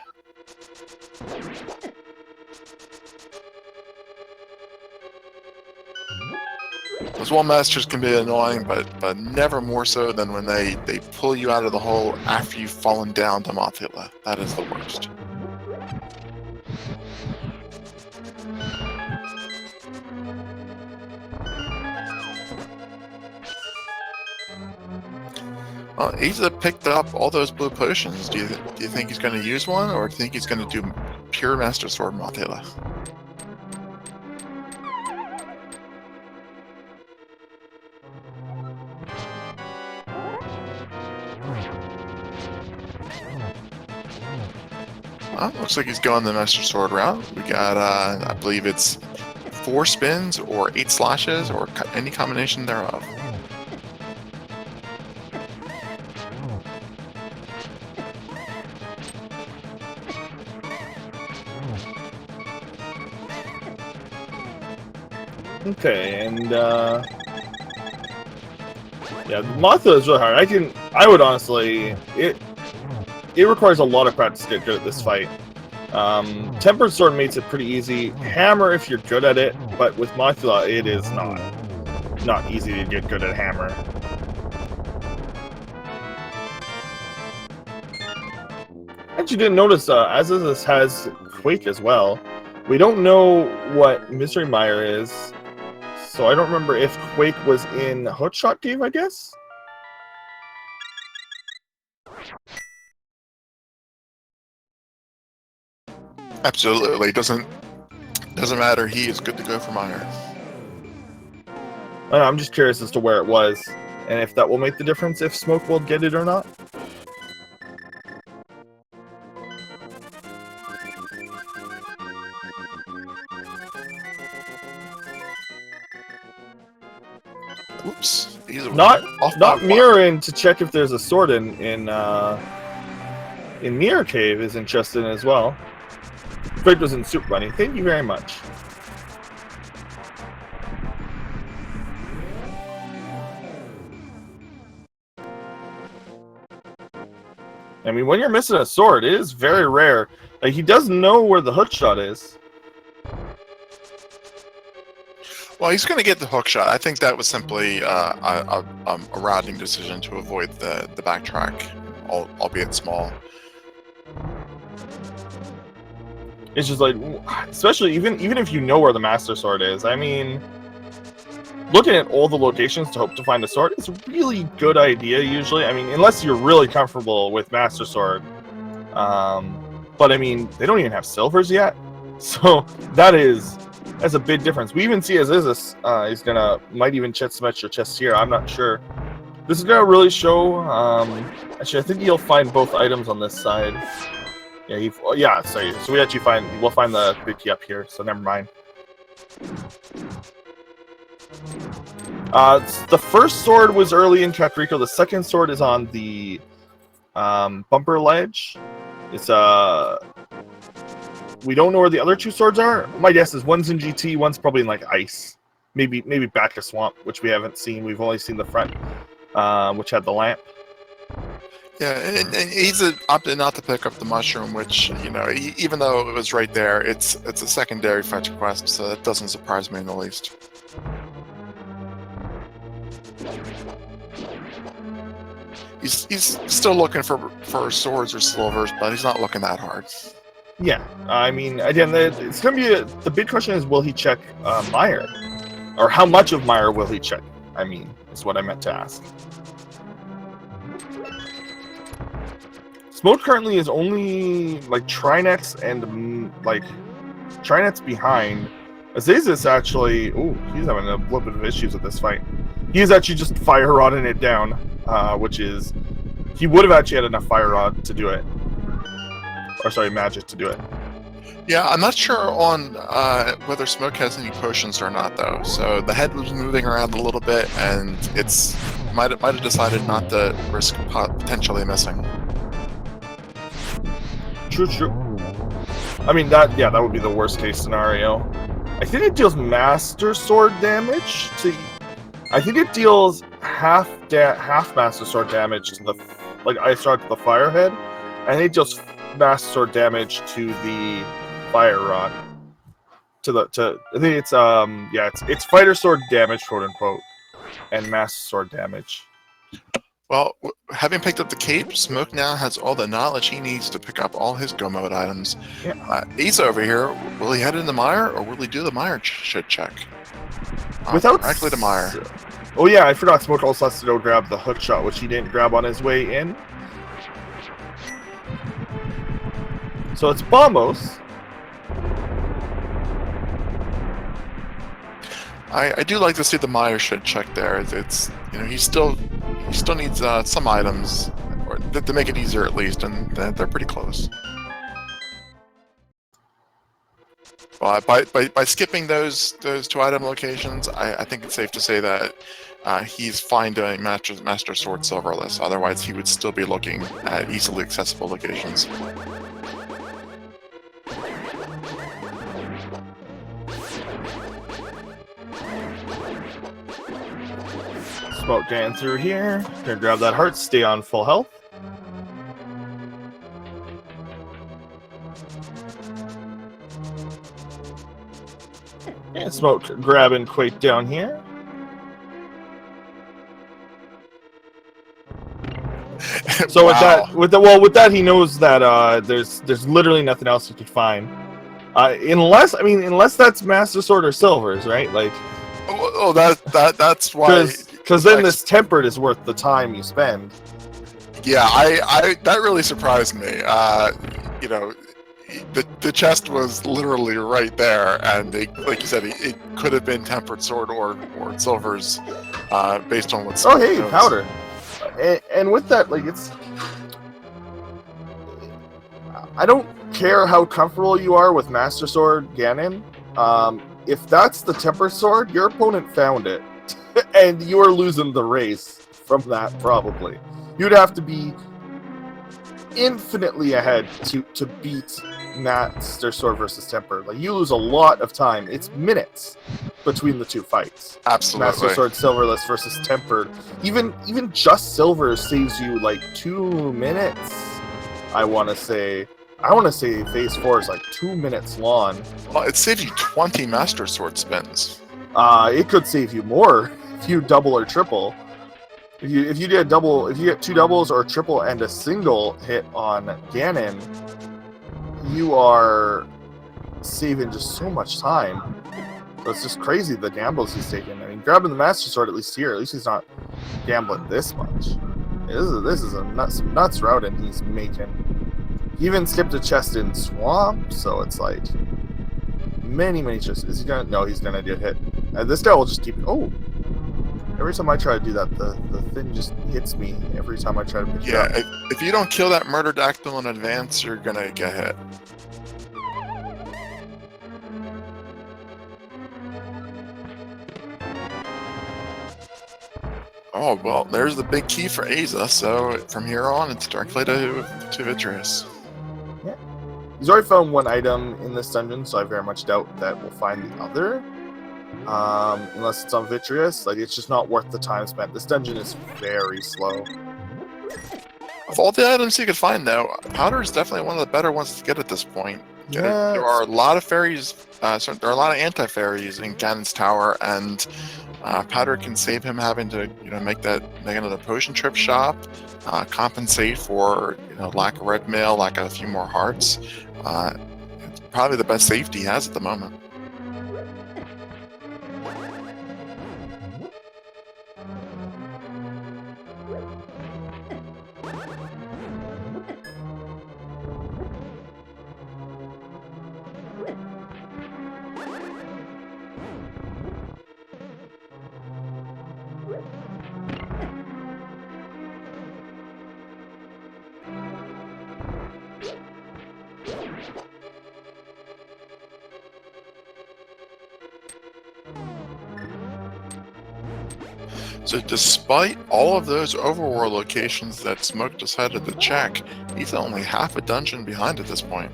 Those wall masters can be annoying, but never more so than when they pull you out of the hole after you've fallen down to Mothula. That is the worst. Well, Issa picked up all those blue potions. Do you think he's going to use one, or do you think he's going to do pure Master Sword Mothula? Well, looks like he's going the Master Sword route. We got, I believe it's 4 spins or 8 slashes or any combination thereof. Okay, and yeah, Mothula is really hard. I would honestly, it requires a lot of practice to get good at this fight. Tempered Sword makes it pretty easy. Hammer if you're good at it, but with Mothula it is not easy to get good at Hammer. Actually, didn't notice Asazas has Quake as well. We don't know what Misery Mire is, so I don't remember if Quake was in Hookshot Cave, I guess? Absolutely, doesn't matter. He is good to go for Mire. I'm just curious as to where it was, and if that will make the difference if Smoke will get it or not. Oops, Issa Not off by one. mirroring to check if there's a sword in Mirror Cave is interesting as well. Fred was in Soup Bunny. Thank you very much. I mean, when you're missing a sword, it is very rare. Like, he does know where the hook shot is. Well, he's going to get the hook shot. I think that was simply a routing decision to avoid the backtrack, albeit small. It's just like, especially even if you know where the Master Sword is. I mean, looking at all the locations to hope to find a sword is a really good idea usually. I mean, unless you're really comfortable with Master Sword. But I mean, they don't even have silvers yet, so that's a big difference. We even see Azizas, he's might even chest some extra chests here. I'm not sure. This is gonna really show. Actually, I think you'll find both items on this side. Yeah, sorry. So we'll find the big key up here. So never mind. The first sword was early in Kakariko. The second sword is on the bumper ledge. It's we don't know where the other two swords are. My guess is one's in GT, one's probably in like ice. Maybe back to swamp, which we haven't seen. We've only seen the front, which had the lamp. Yeah, and he's opted not to pick up the mushroom, which, you know, even though it was right there, it's a secondary fetch quest, so that doesn't surprise me in the least. He's still looking for swords or silvers, but he's not looking that hard. Yeah, I mean, again, it's gonna be the big question is, will he check Meyer, or how much of Meyer will he check? I mean, is what I meant to ask. Smoke currently is only like Trinets and like Trinets behind. Azizas actually, he's having a little bit of issues with this fight. He's actually just fire rodding it down, which is he would have actually had enough fire rod to do it, or sorry, magic to do it. Yeah, I'm not sure on whether Smoke has any potions or not, though. So the head was moving around a little bit, and it's might have decided not to risk potentially missing. True. I mean, that would be the worst case scenario. I think it deals Master Sword damage to. I think it deals half Master Sword damage to the Ice Rod to the Firehead, and it deals Master Sword damage to the Fire Rod. I think it's Fighter Sword damage, quote unquote, and Master Sword damage. Well, having picked up the cape, Smoke now has all the knowledge he needs to pick up all his go mode items. Yeah. He's over here. Will he head into Mire, or will he do the Mire shit check? Directly to Mire. Oh yeah, I forgot Smoke also has to go grab the hook shot, which he didn't grab on his way in. So it's Bombos. I do like to see the Mire shit check there. It's he still needs some items to make it easier at least, and they're pretty close. Well, by skipping those two item locations, I think it's safe to say that he's fine doing Master Sword silverless. Otherwise, he would still be looking at easily accessible locations. Smoke getting through here. Gonna grab that heart, stay on full health. And Smoke grabbing Quake down here. So Wow. with that he knows that there's literally nothing else he could find. Unless that's Master Sword or silvers, right? Like that's why. Because then this tempered is worth the time you spend. Yeah, I that really surprised me. The chest was literally right there, and like you said, it could have been tempered sword or silvers, based on what's. Oh hey, powder. And with that, like I don't care how comfortable you are with Master Sword Ganon. If that's the temper sword, your opponent found it. And you're losing the race from that, probably. You'd have to be infinitely ahead to beat Master Sword versus Temper. Like, you lose a lot of time. It's minutes between the two fights. Absolutely. Master Sword Silverless versus Tempered. Even just Silver saves you like 2 minutes. I want to say Phase 4 is like 2 minutes long. Well, it saves you 20 Master Sword spins. It could save you more if you double or triple. If you get 2 doubles or triple and a single hit on Ganon, you are saving just so much time. So it's just crazy the gambles he's taking. I mean, grabbing the Master Sword at least he's not gambling this much. This is some nuts routing he's making. He even skipped a chest in Swamp, so it's like many chests. Is he gonna? No, he's gonna get hit. This guy will just keep. Oh. Every time I try to do that, the thing just hits me every time I try to pick it up. Yeah, if you don't kill that Murder Dactyl in advance, you're gonna get hit. Oh, well, there's the big key for Aza, so from here on, it's directly to Vitreous. Yeah. He's already found one item in this dungeon, so I very much doubt that we'll find the other. Unless it's on Vitreous. Like, it's just not worth the time spent. This dungeon is very slow. Of all the items you could find, though, Powder is definitely one of the better ones to get at this point. Yeah. There are a lot of fairies, there are a lot of anti-fairies in Ganon's Tower, and Powder can save him having to, make another potion trip shop, compensate for, lack of red mail, lack of a few more hearts. It's probably the best safety he has at the moment. So despite all of those overworld locations that Smoke decided to check, he's only half a dungeon behind at this point.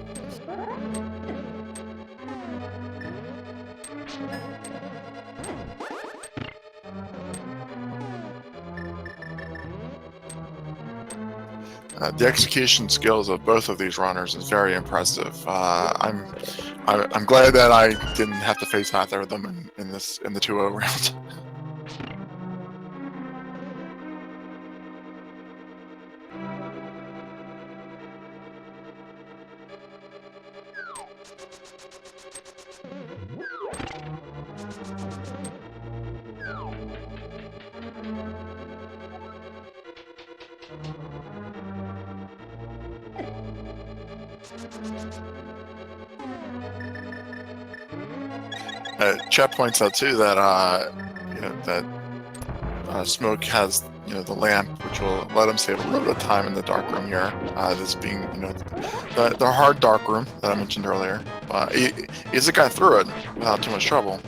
The execution skills of both of these runners is very impressive. I'm glad that I didn't have to face either of them in the 2-0 round. Chet points out too that Smoke has the lamp, which will let him save a little bit of time in the dark room here. This being the hard dark room that I mentioned earlier. He's a guy through it without too much trouble.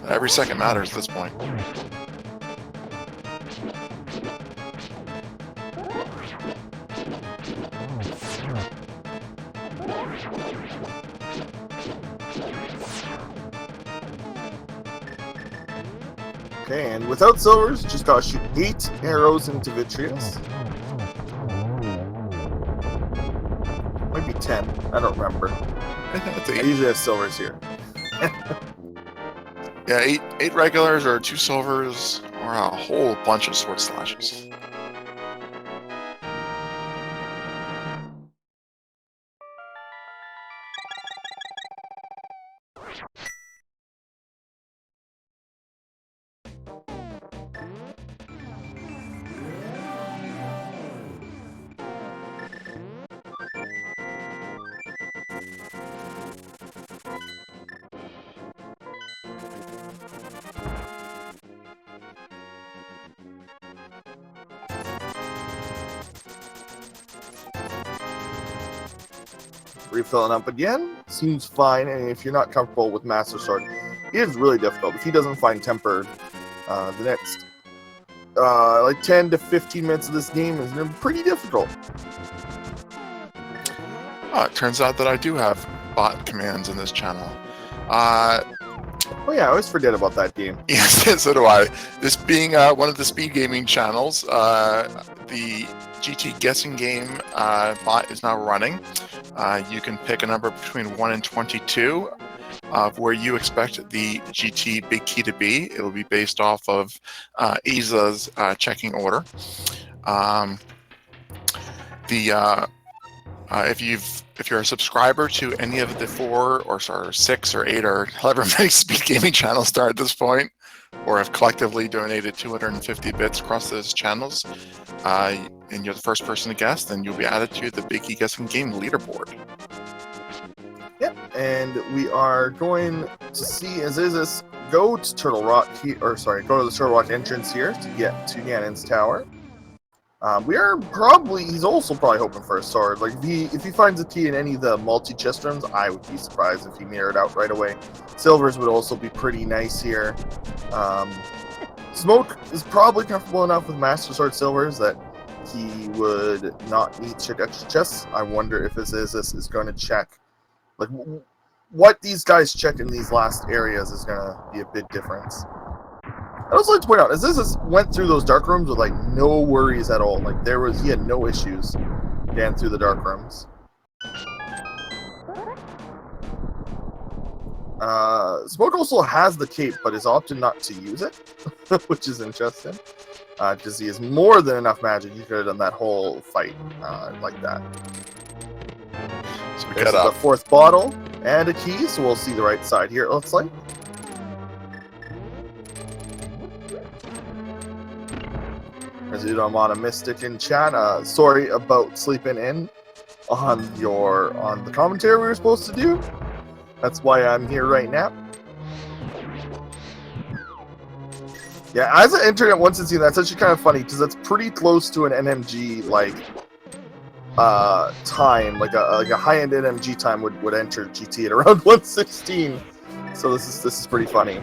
Every second matters at this point. Okay, and without silvers, just gotta shoot 8 arrows into Vitreous. Might be 10, I don't remember. I usually have silvers here. Yeah, 8 regulars or 2 silvers or a whole bunch of sword slashes. Refilling up again seems fine, and if you're not comfortable with Master Sword, it is really difficult. If he doesn't find Tempered, the next like 10 to 15 minutes of this game has been pretty difficult. It turns out that I do have bot commands in this channel. Oh yeah, I always forget about that game. Yes, so do I. This being one of the speed gaming channels, the GT guessing game bot is now running. You can pick a number between 1 and 22 of where you expect the GT big key to be. It will be based off of ASA's checking order. If you're a subscriber to any of the 4 or 6 or 8 or however many speed gaming channels there are at this point, or have collectively donated 250 bits across those channels, and you're the first person to guess, then you'll be added to the Big Key Guessing Game leaderboard. Yep, and we are going to see Asazas go to Turtle Rock, go to the Turtle Rock entrance here to get to Ganon's Tower. He's also probably hoping for a sword. Like, if he finds a key in any of the multi-chest rooms, I would be surprised if he mirrored out right away. Silvers would also be pretty nice here. Smoke is probably comfortable enough with Master Sword Silvers that he would not need to check extra chests. I wonder if Asazas is going to check, like, what these guys check in these last areas is going to be a big difference. I'd also like to point out, Asazas went through those dark rooms with, like, no worries at all. Like, he had no issues getting through the dark rooms. Smoke also has the cape, but has opted not to use it, which is interesting. Because he has more than enough magic. He could have done that whole fight like that. So we There's got a 4th bottle and a key, so we'll see the right side here, it looks like. There's Udomana Mystic in chat. Sorry about sleeping in on the commentary we were supposed to do. That's why I'm here right now. Yeah, as an internet once and seen, that's actually kind of funny because that's pretty close to an NMG time, like a high-end NMG time would enter GT at around 116. So this is pretty funny.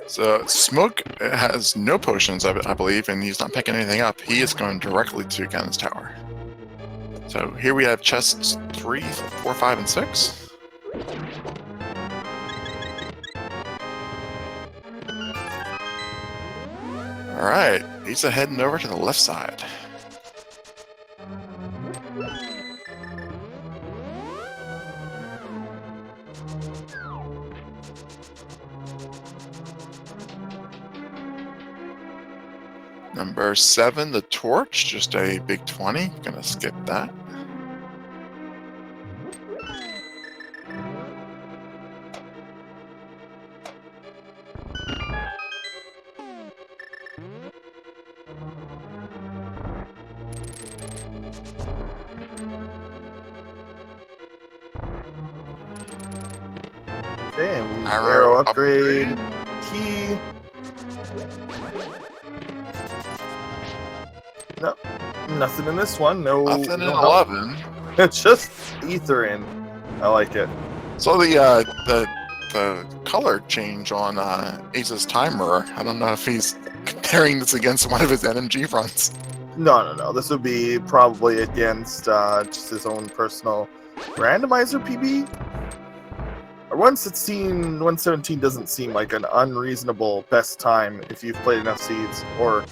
So Smoke has no potions, I believe, and he's not picking anything up. He is going directly to Ganon's Tower. So here we have chests 3, 4, 5, and 6. All right, he's heading over to the left side. Number 7, the torch, just a big 20. Gonna skip that. Okay, and Arrow upgrade. Key. No, nothing in this one. Nothing in 11. It's just ether in. I like it. So the color change on Ace's timer. I don't know if he's comparing this against one of his NMG fronts. No. This would be probably against just his own personal randomizer PB. 116, 117 doesn't seem like an unreasonable best time if you've played enough seeds. Or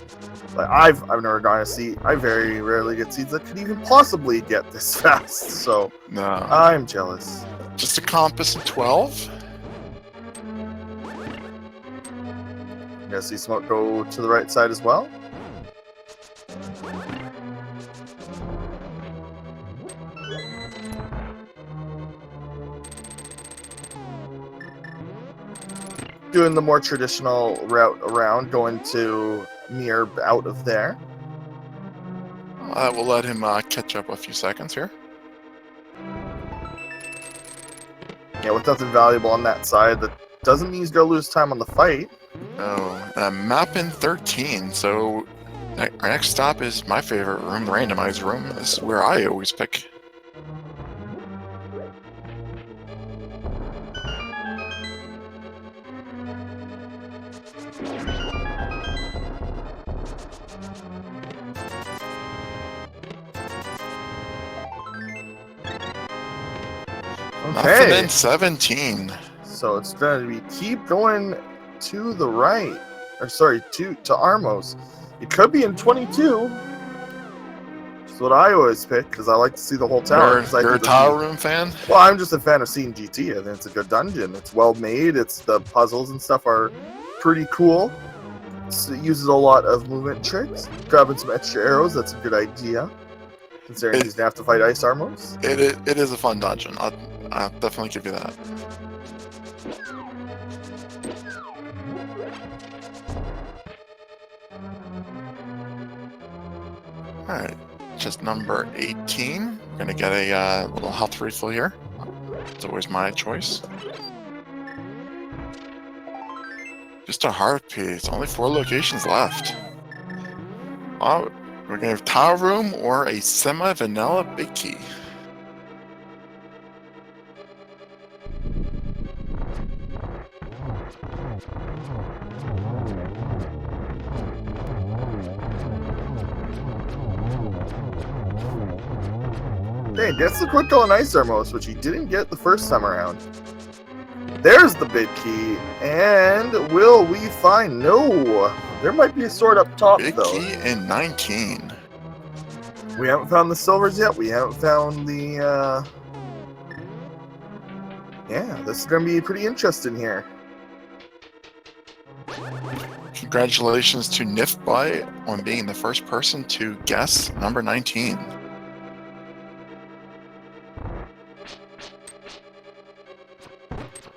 like, I've never gotten a seed. I very rarely get seeds that could even possibly get this fast. So No, I'm jealous. just a compass of 12. You guys see Smoke go to the right side as well. Doing the more traditional route around, going to mirror out of there. We'll let him catch up a few seconds here. Yeah, with nothing valuable on that side, that doesn't mean he's going to lose time on the fight. Oh, map in 13. So our next stop is my favorite room, the randomizer room. This is where I always pick. Nothing Okay. in 17. So it's going to be keep going to the right. Or sorry, to Armos. It could be in 22. Which is what I always pick, because I like to see the whole tower. You're a tower room fan? Well, I'm just a fan of seeing GT. I think it's a good dungeon. It's well made. The puzzles and stuff are pretty cool. It uses a lot of movement tricks. Grabbing some extra arrows, that's a good idea. Considering he's gonna have to fight Ice Armos. It is a fun dungeon. I'll definitely give you that. Alright, just number 18. We're gonna get a little health refill here. It's always my choice. Just a heart piece. Only 4 locations left. Oh, we're gonna have Tower Room or a semi-vanilla Big Key. Hey, gets the quick on Ice Armos, which he didn't get the first time around. There's the big key, and will we find? No, there might be a sword up top Big though. Key in 19. We haven't found the silvers yet. We haven't found the. Yeah, this is gonna be pretty interesting here. Congratulations to Nifby on being the first person to guess number 19.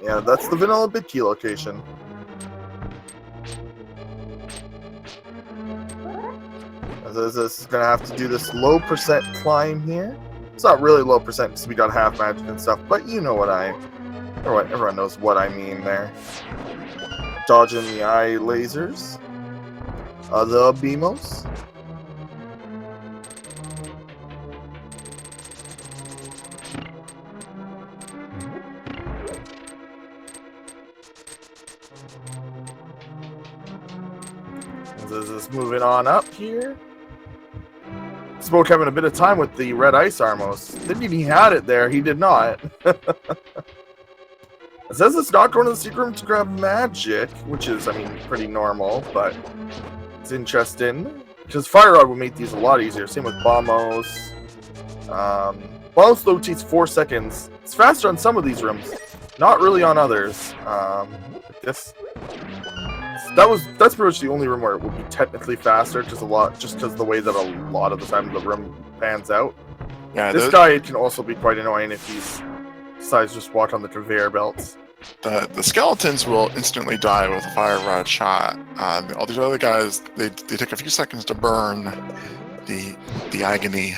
Yeah, that's the vanilla big key location. This is gonna have to do this low percent climb here. It's not really low percent because we got half magic and stuff, but you know what everyone knows what I mean there. Dodging the eye lasers. The Beamos. This is moving on up here. Spoke having a bit of time with the red ice Armos. Thinking he had it there, he did not. It says it's not going to the secret room to grab magic, which is, I mean, pretty normal, but it's interesting. Because Fire Rod will make these a lot easier. Same with Bombos. Bombos though takes 4 seconds. It's faster on some of these rooms, not really on others. That's pretty much the only room where it would be technically faster, just because of the way that a lot of the time the room pans out. Yeah, this guy can also be quite annoying if he's decides just walk on the conveyor belts. The skeletons will instantly die with a fire rod shot. All these other guys, they take a few seconds to burn the agony.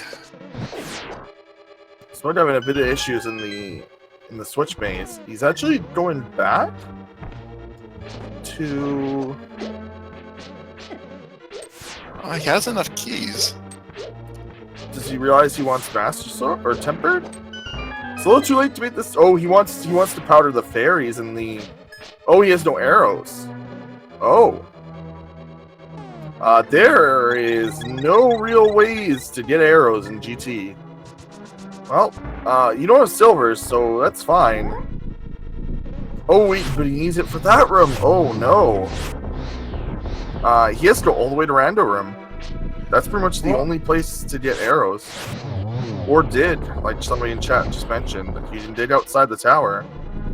So we're having a bit of issues in the switch maze. He's actually going back to. He has enough keys. Does he realize he wants Master Sword or Tempered? It's a little too late to make this. Oh, he wants to powder the fairies in the. Oh, he has no arrows. Oh. There is no real ways to get arrows in GT. Well, you don't have silvers, so that's fine. Oh wait, but he needs it for that room. Oh no. He has to go all the way to Rando Room. That's pretty much the only place to get arrows. Or did, like somebody in chat just mentioned, that you can dig outside the tower.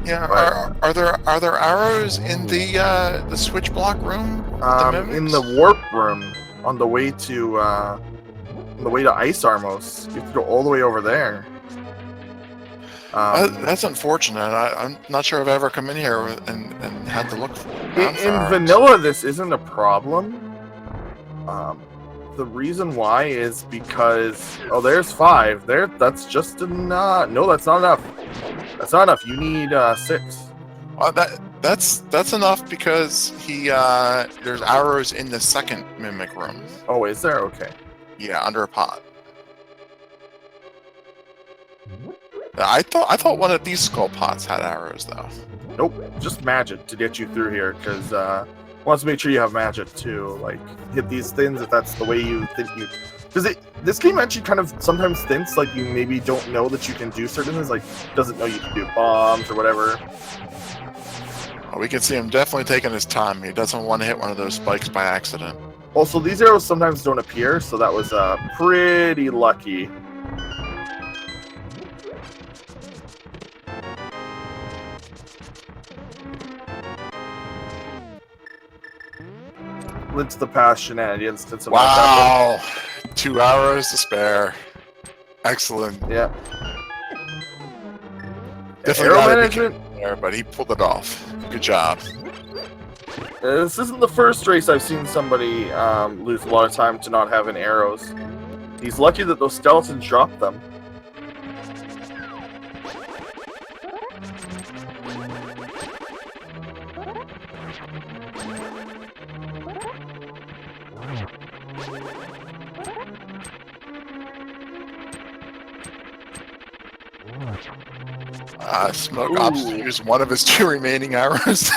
Yeah, are there arrows in the switch block room? In the warp room on the way to Ice Armos. You have to go all the way over there. That's unfortunate. I'm not sure I've ever come in here and had to look for in vanilla, this isn't a problem. The reason why is because there's 5 there. That's just enough. No, that's not enough. That's not enough. You need 6. That's enough because there's arrows in the second mimic room. Oh, is there? Okay. Yeah, under a pot. I thought one of these skull pots had arrows though. Nope, just magic to get you through here because wants to make sure you have magic too. Like hit these things if that's the way you think you Because this game actually kind of sometimes thinks like you maybe don't know that you can do certain things, like doesn't know you can do bombs or whatever. Well, we can see him definitely taking his time. He doesn't want to hit one of those spikes by accident. Also, these arrows sometimes don't appear, so that was pretty lucky. Let's the past shenanigans. Did some wow! 2 arrows to spare. Excellent. Yeah. Definitely Arrow not management there, but he pulled it off. Good job. This isn't the first race I've seen somebody lose a lot of time to not having arrows. He's lucky that those skeletons dropped them. Smoke Ops used one of his 2 remaining arrows.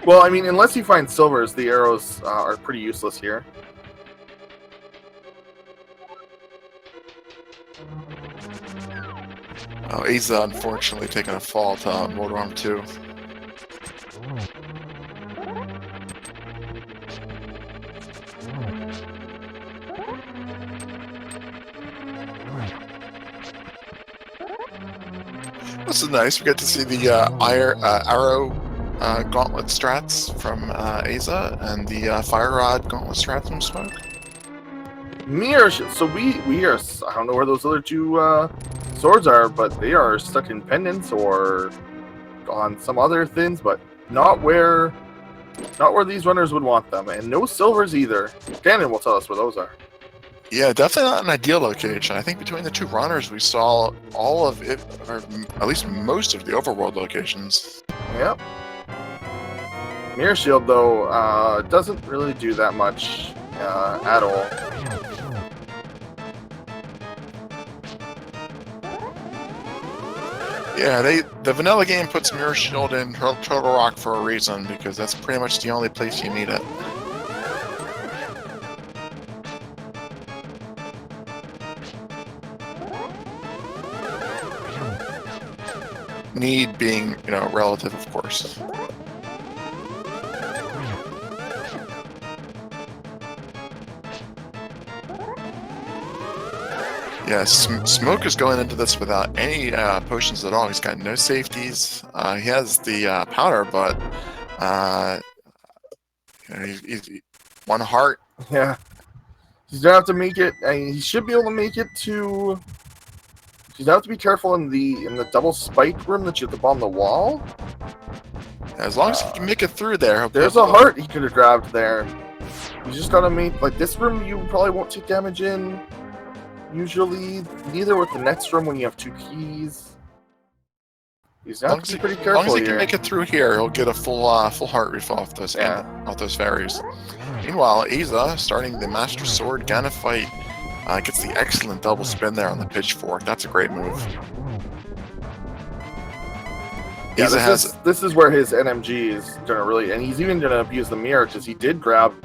Well, I mean, unless you find silvers, the arrows are pretty useless here. Oh, Aza unfortunately taking a fall to Motor Arm 2. This is nice. We get to see the arrow gauntlet strats from Aza and the fire rod gauntlet strats from Smoke. Mirror. So we are. I don't know where those other 2 swords are, but they are stuck in pendants or on some other things, but not where these runners would want them, and no silvers either. Ganon will tell us where those are. Yeah, definitely not an ideal location. I think between the 2 runners, we saw all of it, or at least most of the overworld locations. Yep. Mirror Shield, though, doesn't really do that much at all. Yeah, the vanilla game puts Mirror Shield in Turtle Rock for a reason, because that's pretty much the only place you need it. Need being, relative, of course. Yeah, Smoke is going into this without any potions at all. He's got no safeties. He has the powder, but he's 1 heart. Yeah. He's gonna have to make it. He should be able to make it to. He's gonna have to be careful in the double spike room that you have to bomb the wall. As long as he can make it through there. There's a heart he could have grabbed there. You just gotta make like this room. You probably won't take damage in. Usually, neither with the next room when you have 2 keys. He's gonna have to be pretty careful. As long as he can make it through here, he'll get a full heart refill off those fairies. Meanwhile, Aza, starting the Master Sword Ganon fight, gets the excellent double spin there on the pitchfork. That's a great move. Yeah, this is where his NMG is gonna really, and he's even gonna abuse the mirror because he did grab.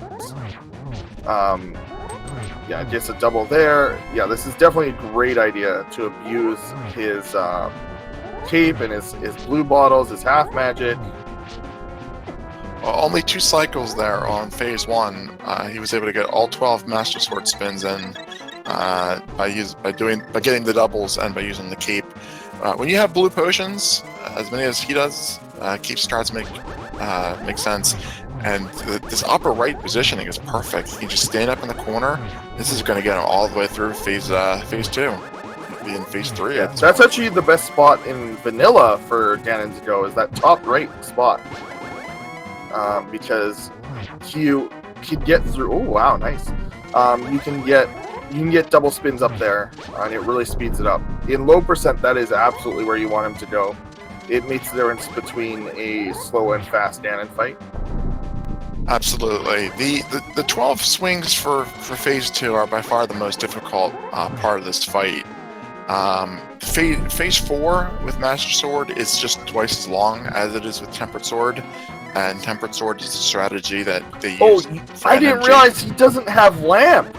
Yeah, gets a double there. Yeah, this is definitely a great idea to abuse his cape and his blue bottles, his half magic. Well, only 2 cycles there on phase 1. He was able to get all 12 Master Sword spins in by getting the doubles and by using the cape. When you have blue potions, as many as he does, cape strats make sense. And this upper right positioning is perfect. You just stand up in the corner. This is going to get him all the way through phase 2. It'll be in phase 3. Yeah, that's actually the best spot in vanilla for Ganon to go, is that top right spot. Because you could get through. Oh wow, nice. You can get double spins up there, and it really speeds it up. In low percent, that is absolutely where you want him to go. It makes the difference between a slow and fast Ganon fight. Absolutely. The 12 swings for phase 2 are by far the most difficult part of this fight. Phase 4 with Master Sword is just twice as long as it is with Tempered Sword, and Tempered Sword is a strategy that they use. Oh, I didn't realize he doesn't have Lamp.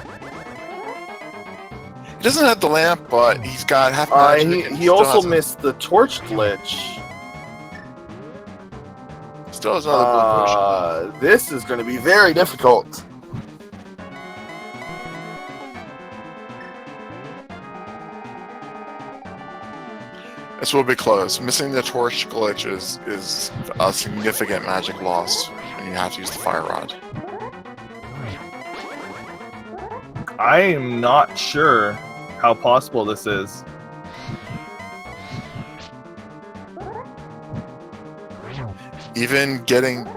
He doesn't have the lamp, but he's got half magic. And He also missed the torch glitch. Still has another blue potion. This is going to be very difficult. This will be close. Missing the torch glitch is a significant magic loss, and you have to use the fire rod. I am not sure how possible this is. Even getting,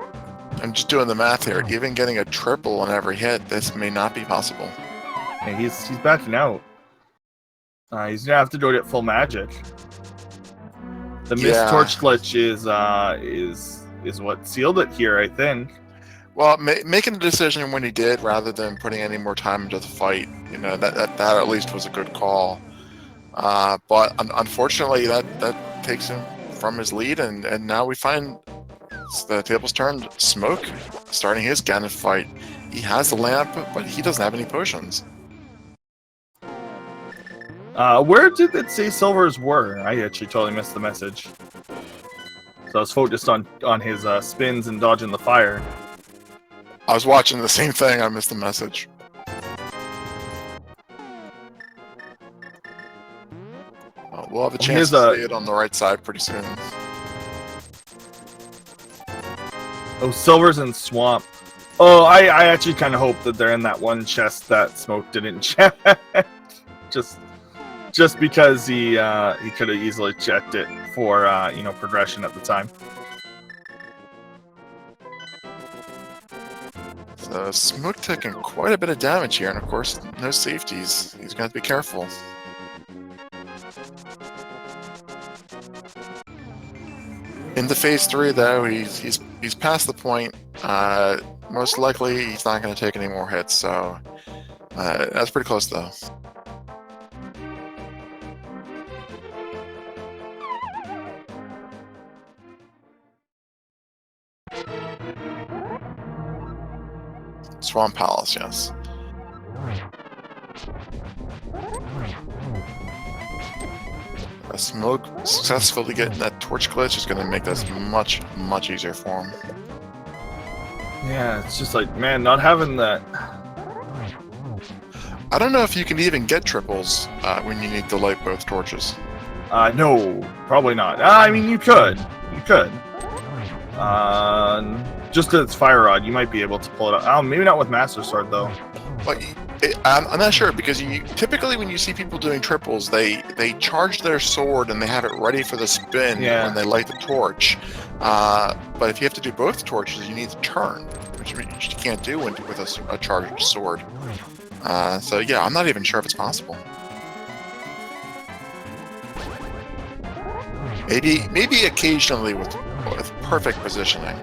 I'm just doing the math here, even getting a triple on every hit, this may not be possible. Yeah, he's backing out. He's gonna have to do it at full magic. The missed torch glitch is what sealed it here, I think. Well, making a decision when he did, rather than putting any more time into the fight, you know, that at least was a good call. But unfortunately, that takes him from his lead, and now we find the tables turned. Smoke starting his Ganon fight. He has the lamp, but he doesn't have any potions. Where did it say silvers were? I actually totally missed the message. So I was focused on his spins and dodging the fire. I was watching the same thing. I missed the message. We'll have a chance to see it on the right side pretty soon. Oh, silvers and swamp. Oh, I actually kind of hope that they're in that one chest that Smoke didn't check. just because he could have easily checked it for progression at the time. So Smoke taking quite a bit of damage here, and of course, no safeties. He's going to have to be careful. Into phase 3, though, he's past the point. Most likely, he's not going to take any more hits. So that's pretty close, though. Swamp Palace, yes. A Smoke successfully getting that torch glitch is going to make this much, much easier for him. Yeah, it's just like, man, not having that. I don't know if you can even get triples when you need to light both torches. No, probably not. I mean, you could. Just because it's fire rod, you might be able to pull it out. Maybe not with Master Sword, though. But I'm not sure, because typically when you see people doing triples, they charge their sword and they have it ready for the spin when they light the torch. But if you have to do both torches, you need to turn, which you can't do with a charged sword. So yeah, I'm not even sure if it's possible. Maybe occasionally with perfect positioning.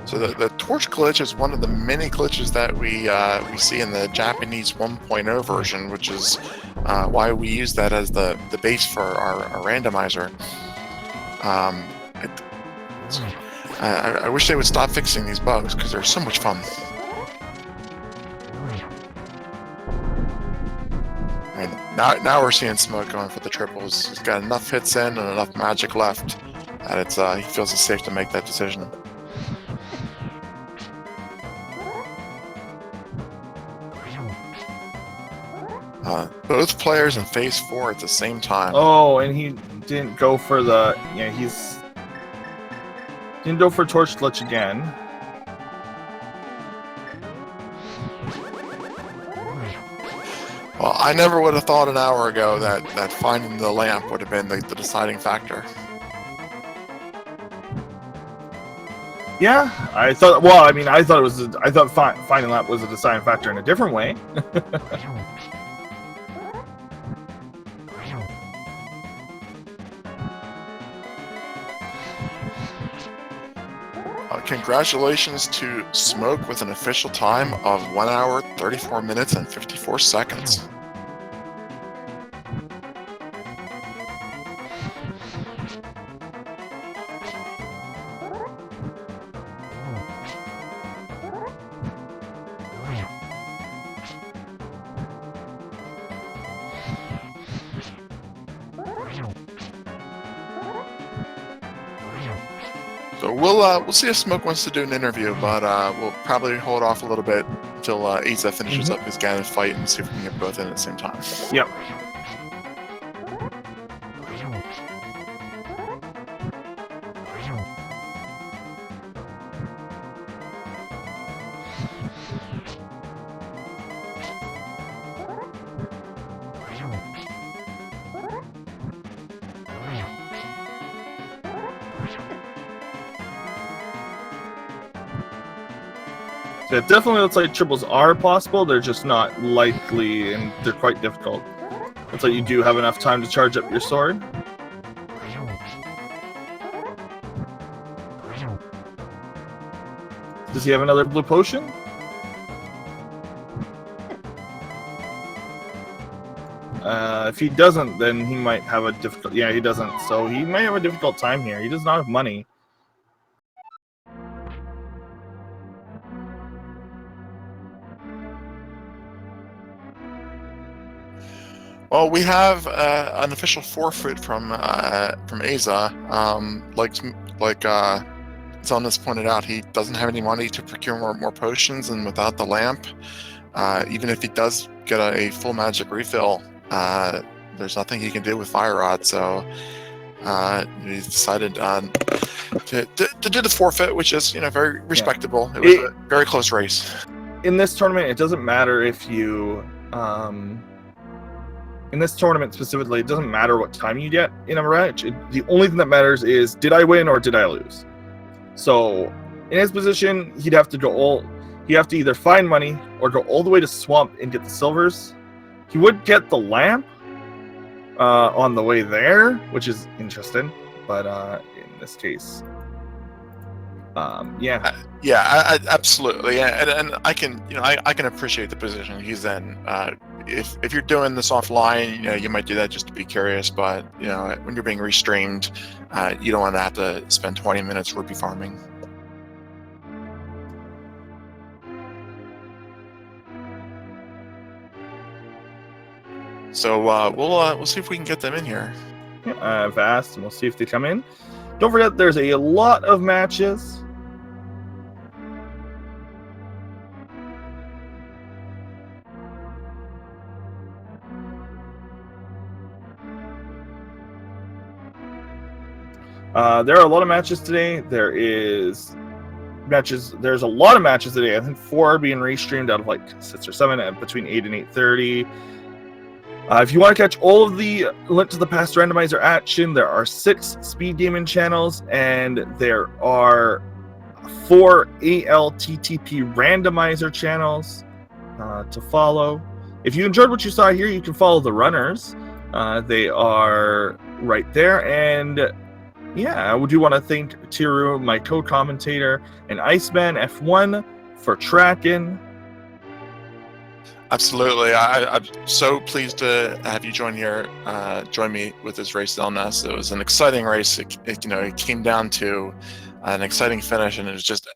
So the torch glitch is one of the many glitches that we see in the Japanese 1.0 version, which is why we use that as the base for our randomizer. I wish they would stop fixing these bugs, because they're so much fun. And now we're seeing Smoke going for the triples. He's got enough hits in and enough magic left that he feels it's safe to make that decision. Both players in phase 4 at the same time. Oh, and he didn't go for the didn't go for torch glitch again. Well, I never would have thought an hour ago that finding the lamp would have been the deciding factor. Yeah, I thought. Well, I mean, I thought finding lamp was a deciding factor in a different way. Congratulations to Smoke with an official time of 1 hour, 34 minutes, and 54 seconds. So we'll see if Smoke wants to do an interview, but we'll probably hold off a little bit until Aza finishes up his Ganon fight and see if we can get both in at the same time. Yep. So it definitely looks like triples are possible. They're just not likely, and they're quite difficult. Looks like you do have enough time to charge up your sword. Does he have another blue potion? If he doesn't, then he might have a difficult... Yeah, he doesn't. So he might have a difficult time here. He does not have money. Well, we have an official forfeit from Aza. Like Zelna's pointed out, he doesn't have any money to procure more potions, and without the lamp, even if he does get a full magic refill, there's nothing he can do with Fire Rod. So he decided to do the forfeit, which is very respectable. It was a very close race. In this tournament, it doesn't matter if you. In this tournament specifically, it doesn't matter what time you get in a match. The only thing that matters is, did I win or did I lose? So, in his position, he'd have to either find money or go all the way to Swamp and get the silvers. He would get the lamp on the way there, which is interesting. But in this case, yeah. Absolutely, and I can I can appreciate the position he's in. If you're doing this offline, you might do that just to be curious, but when you're being restreamed, you don't want to have to spend 20 minutes rupee farming. So we'll see if we can get them in here. Yeah, I've asked, and we'll see if they come in. Don't forget, there's a lot of matches. There are a lot of matches today. There's a lot of matches today. I think 4 are being restreamed out of like 6 or 7 at between 8 and 8:30. If you want to catch all of the Link to the Past Randomizer action, there are 6 speed gaming channels, and there are 4 ALTTP Randomizer channels to follow. If you enjoyed what you saw here, you can follow the runners. They are right there, and yeah, I do want to thank Tiru, my co-commentator, and Iceman F1 for tracking. Absolutely. I'm so pleased to have you join me with this race, Zelna. It was an exciting race. It came down to an exciting finish, and it was just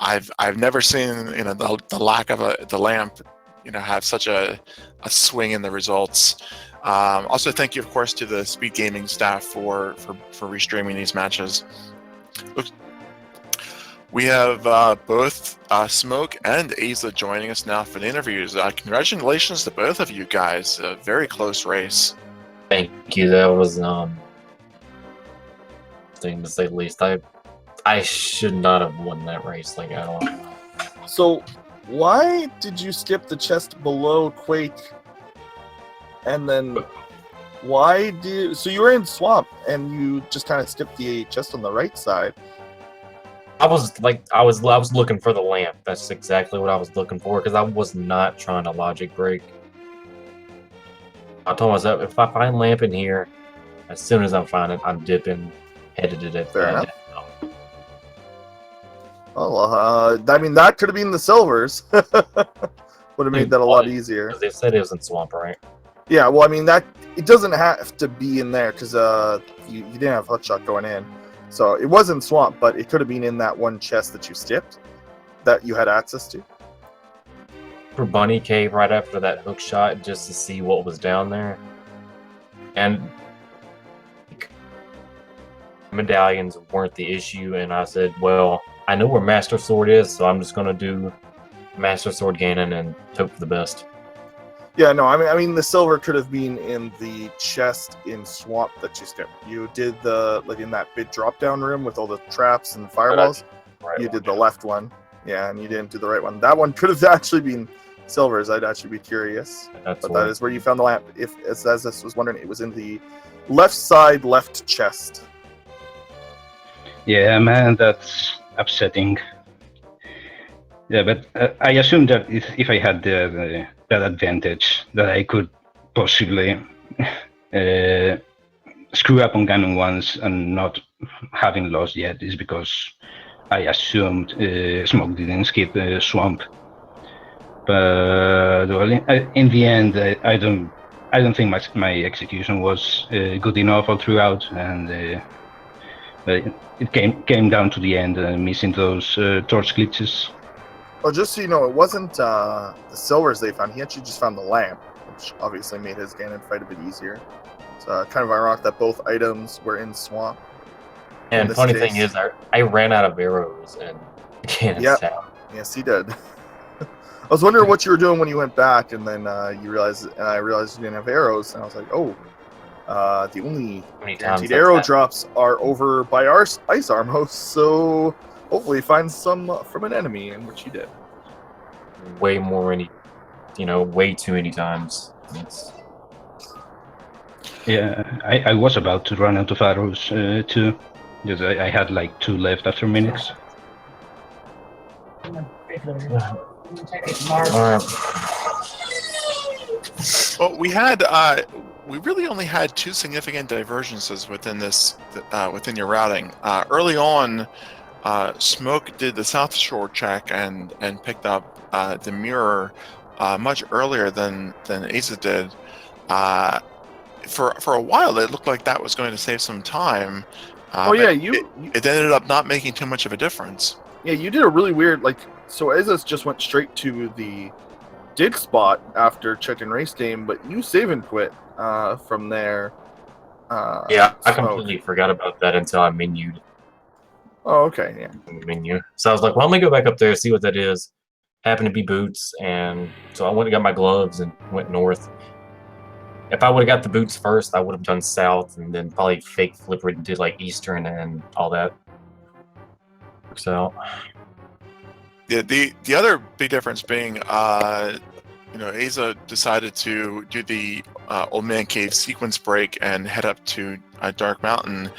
I've never seen the lack of the lamp have such a swing in the results. Also, thank you, of course, to the Speed Gaming staff for restreaming these matches. We have both Smoke and Aza joining us now for the interviews. Congratulations to both of you guys. A very close race. Thank you. That was thing to say the least. I should not have won that race at all. So, why did you skip the chest below Quake? And then so you were in Swamp and you just kind of skipped the chest on the right side. I was looking for the lamp. That's exactly what I was looking for, because I was not trying to logic break. I told myself, if I find lamp in here, as soon as I find it, I'm dipping, headed to it. Fair enough. Oh, that could have been the silvers. Would have made that a lot easier. They said it was in Swamp, right? Yeah, well, it doesn't have to be in there, because you didn't have Hookshot going in. So it was in Swamp, but it could have been in that one chest that you skipped, that you had access to. For Bunny Cave right after that hook shot, just to see what was down there. And medallions weren't the issue, and I said, well, I know where Master Sword is, so I'm just gonna do Master Sword Ganon and hope for the best. Yeah, no, I mean, the silver could have been in the chest in Swamp that you skipped. You did in that big drop-down room with all the traps and fireballs. You did the left one. Yeah, and you didn't do the right one. That one could have actually been silver's. I'd actually be curious. But that is where you found the lamp. If, as this was wondering, it was in the left side, left chest. Yeah, man, that's upsetting. Yeah, but I assume that if I had that advantage, that I could possibly screw up on Ganon once and not having lost yet is because I assumed Smoke didn't skip Swamp. But well, in the end, I don't think my execution was good enough all throughout, and it came down to the end, missing those torch glitches. Well, just so you know, it wasn't the silvers they found. He actually just found the lamp, which obviously made his Ganon fight a bit easier. So kind of ironic that both items were in Swamp. And funny thing is, I ran out of arrows and Ganon's town. Yes, he did. I was wondering what you were doing when you went back, and then I realized you didn't have arrows, and I was like, oh, the only guaranteed arrow drops are over by our ice arm host, so hopefully find some from an enemy, and which he did. Way too many times. Yeah, I was about to run out of arrows too, because I had like 2 left after minutes. Well, we really only had 2 significant divergences within this, within your routing. Early on, Smoke did the South Shore check and picked up the mirror much earlier than Asa did. For a while, it looked like that was going to save some time. It ended up not making too much of a difference. Yeah, you did a really weird, so Azaz just went straight to the dig spot after checking race game, but you save and quit from there. I completely forgot about that until I menued. Oh, okay, yeah. Menu. So I was like, well, let me go back up there, see what that is. Happened to be boots, and so I went and got my gloves and went north. If I would have got the boots first, I would have done south, and then probably fake flipper and did like eastern and all that. Works out. Yeah, the other big difference being, Asa decided to do the Old Man Cave sequence break and head up to Dark Mountain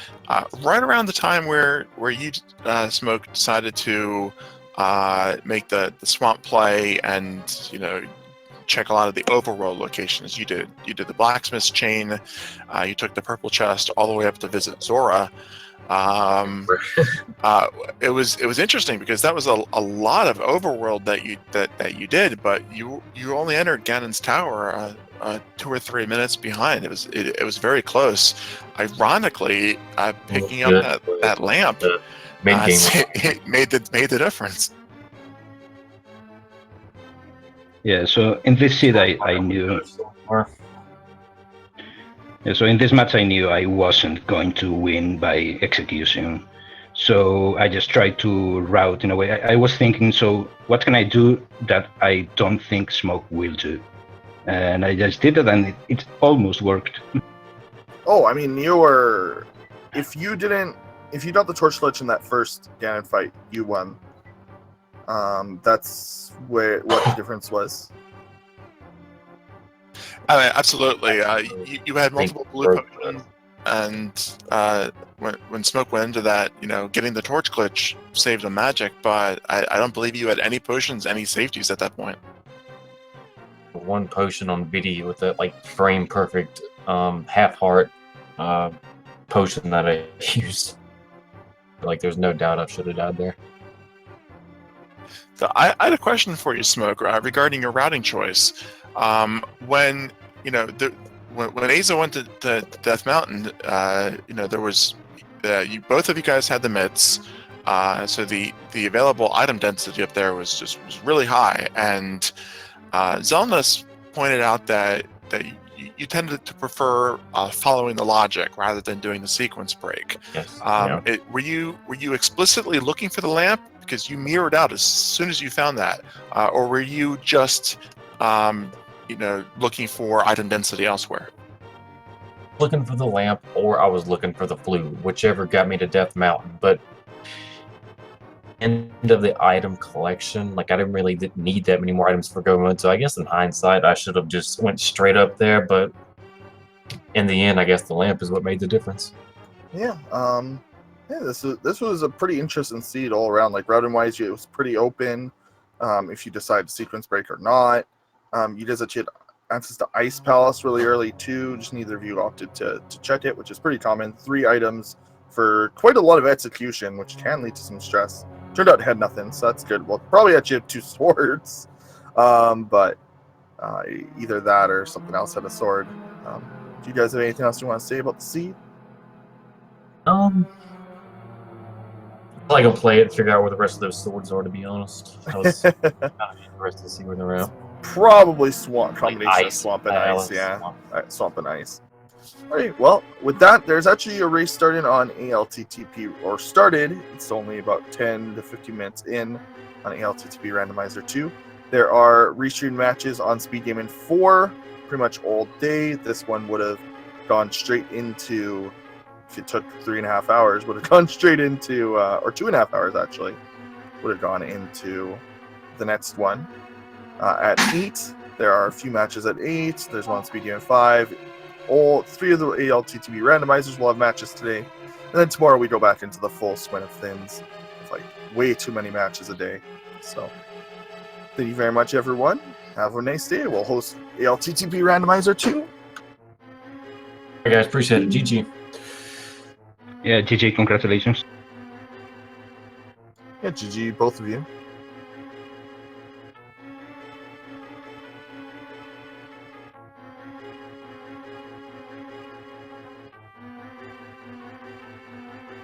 right around the time where you, Smoke, decided to make the swamp play and check a lot of the overworld locations. You did the blacksmith's chain, you took the purple chest all the way up to visit Zora. It was interesting because that was a lot of overworld that you did, but you only entered Ganon's tower 2 or 3 minutes behind. It was very close. Ironically, picking up that lamp it made the difference. Yeah, so in this seed I knew. Yeah, so in this match I knew I wasn't going to win by execution. So I just tried to route in a way. I was thinking, so what can I do that I don't think Smoke will do? And I just did it, and it almost worked. Oh, I mean, if you got the torch glitch in that first Ganon fight, you won. That's what the difference was. I mean, absolutely. You had multiple blue potions, and when Smoke went into that, getting the torch glitch saved the magic, but I don't believe you had any potions, any safeties at that point. 1 potion on video with that frame perfect half heart potion that I used. There's no doubt I should have died there. So I had a question for you, Smoke, regarding your routing choice. When Asa went to Death Mountain, there was both of you guys had the mitts, so the available item density up there was really high, and Zelda pointed out that you tended to prefer following the logic rather than doing the sequence break. Yes. Yeah. Were you explicitly looking for the lamp because you mirrored out as soon as you found that, or were you just looking for item density elsewhere? Looking for the lamp, or I was looking for the flue, whichever got me to Death Mountain. But end of the item collection, like I didn't really need that many more items for going. So I guess in hindsight, I should have just went straight up there. But in the end, I guess the lamp is what made the difference. Yeah. This was a pretty interesting seed all around. Like routing wise, it was pretty open. If you decide to sequence break or not, you did had access to Ice Palace really early too. Just neither of you opted to check it, which is pretty common. 3 items for quite a lot of execution, which can lead to some stress. Turned out it had nothing, so that's good. Well, probably actually had 2 swords, but either that or something else had a sword. Do you guys have anything else you want to say about the seed? I'll go play it and figure out where the rest of those swords are, to be honest. I was kind of interested to see where they're at. Probably swamp combination Like of swamp and ice. ice, yeah. Swamp and ice. All right, well, with that, there's actually a race starting on ALTTP, or started. It's only about 10 to 15 minutes in on ALTTP Randomizer 2. There are restream matches on Speed Gaming 4 pretty much all day. This one would have gone straight into, if it took 3.5 hours, would have gone straight into, or 2.5 hours actually, would have gone into the next one. At 8, there are a few matches at 8. There's one on Speed Gaming 5. All 3 of the ALTTP randomizers will have matches today. And then tomorrow we go back into the full swing of things. It's like way too many matches a day. So thank you very much, everyone. Have a nice day. We'll host ALTTP Randomizer 2. Hey guys, appreciate it. GG. Yeah, GG, congratulations. Yeah, GG, both of you.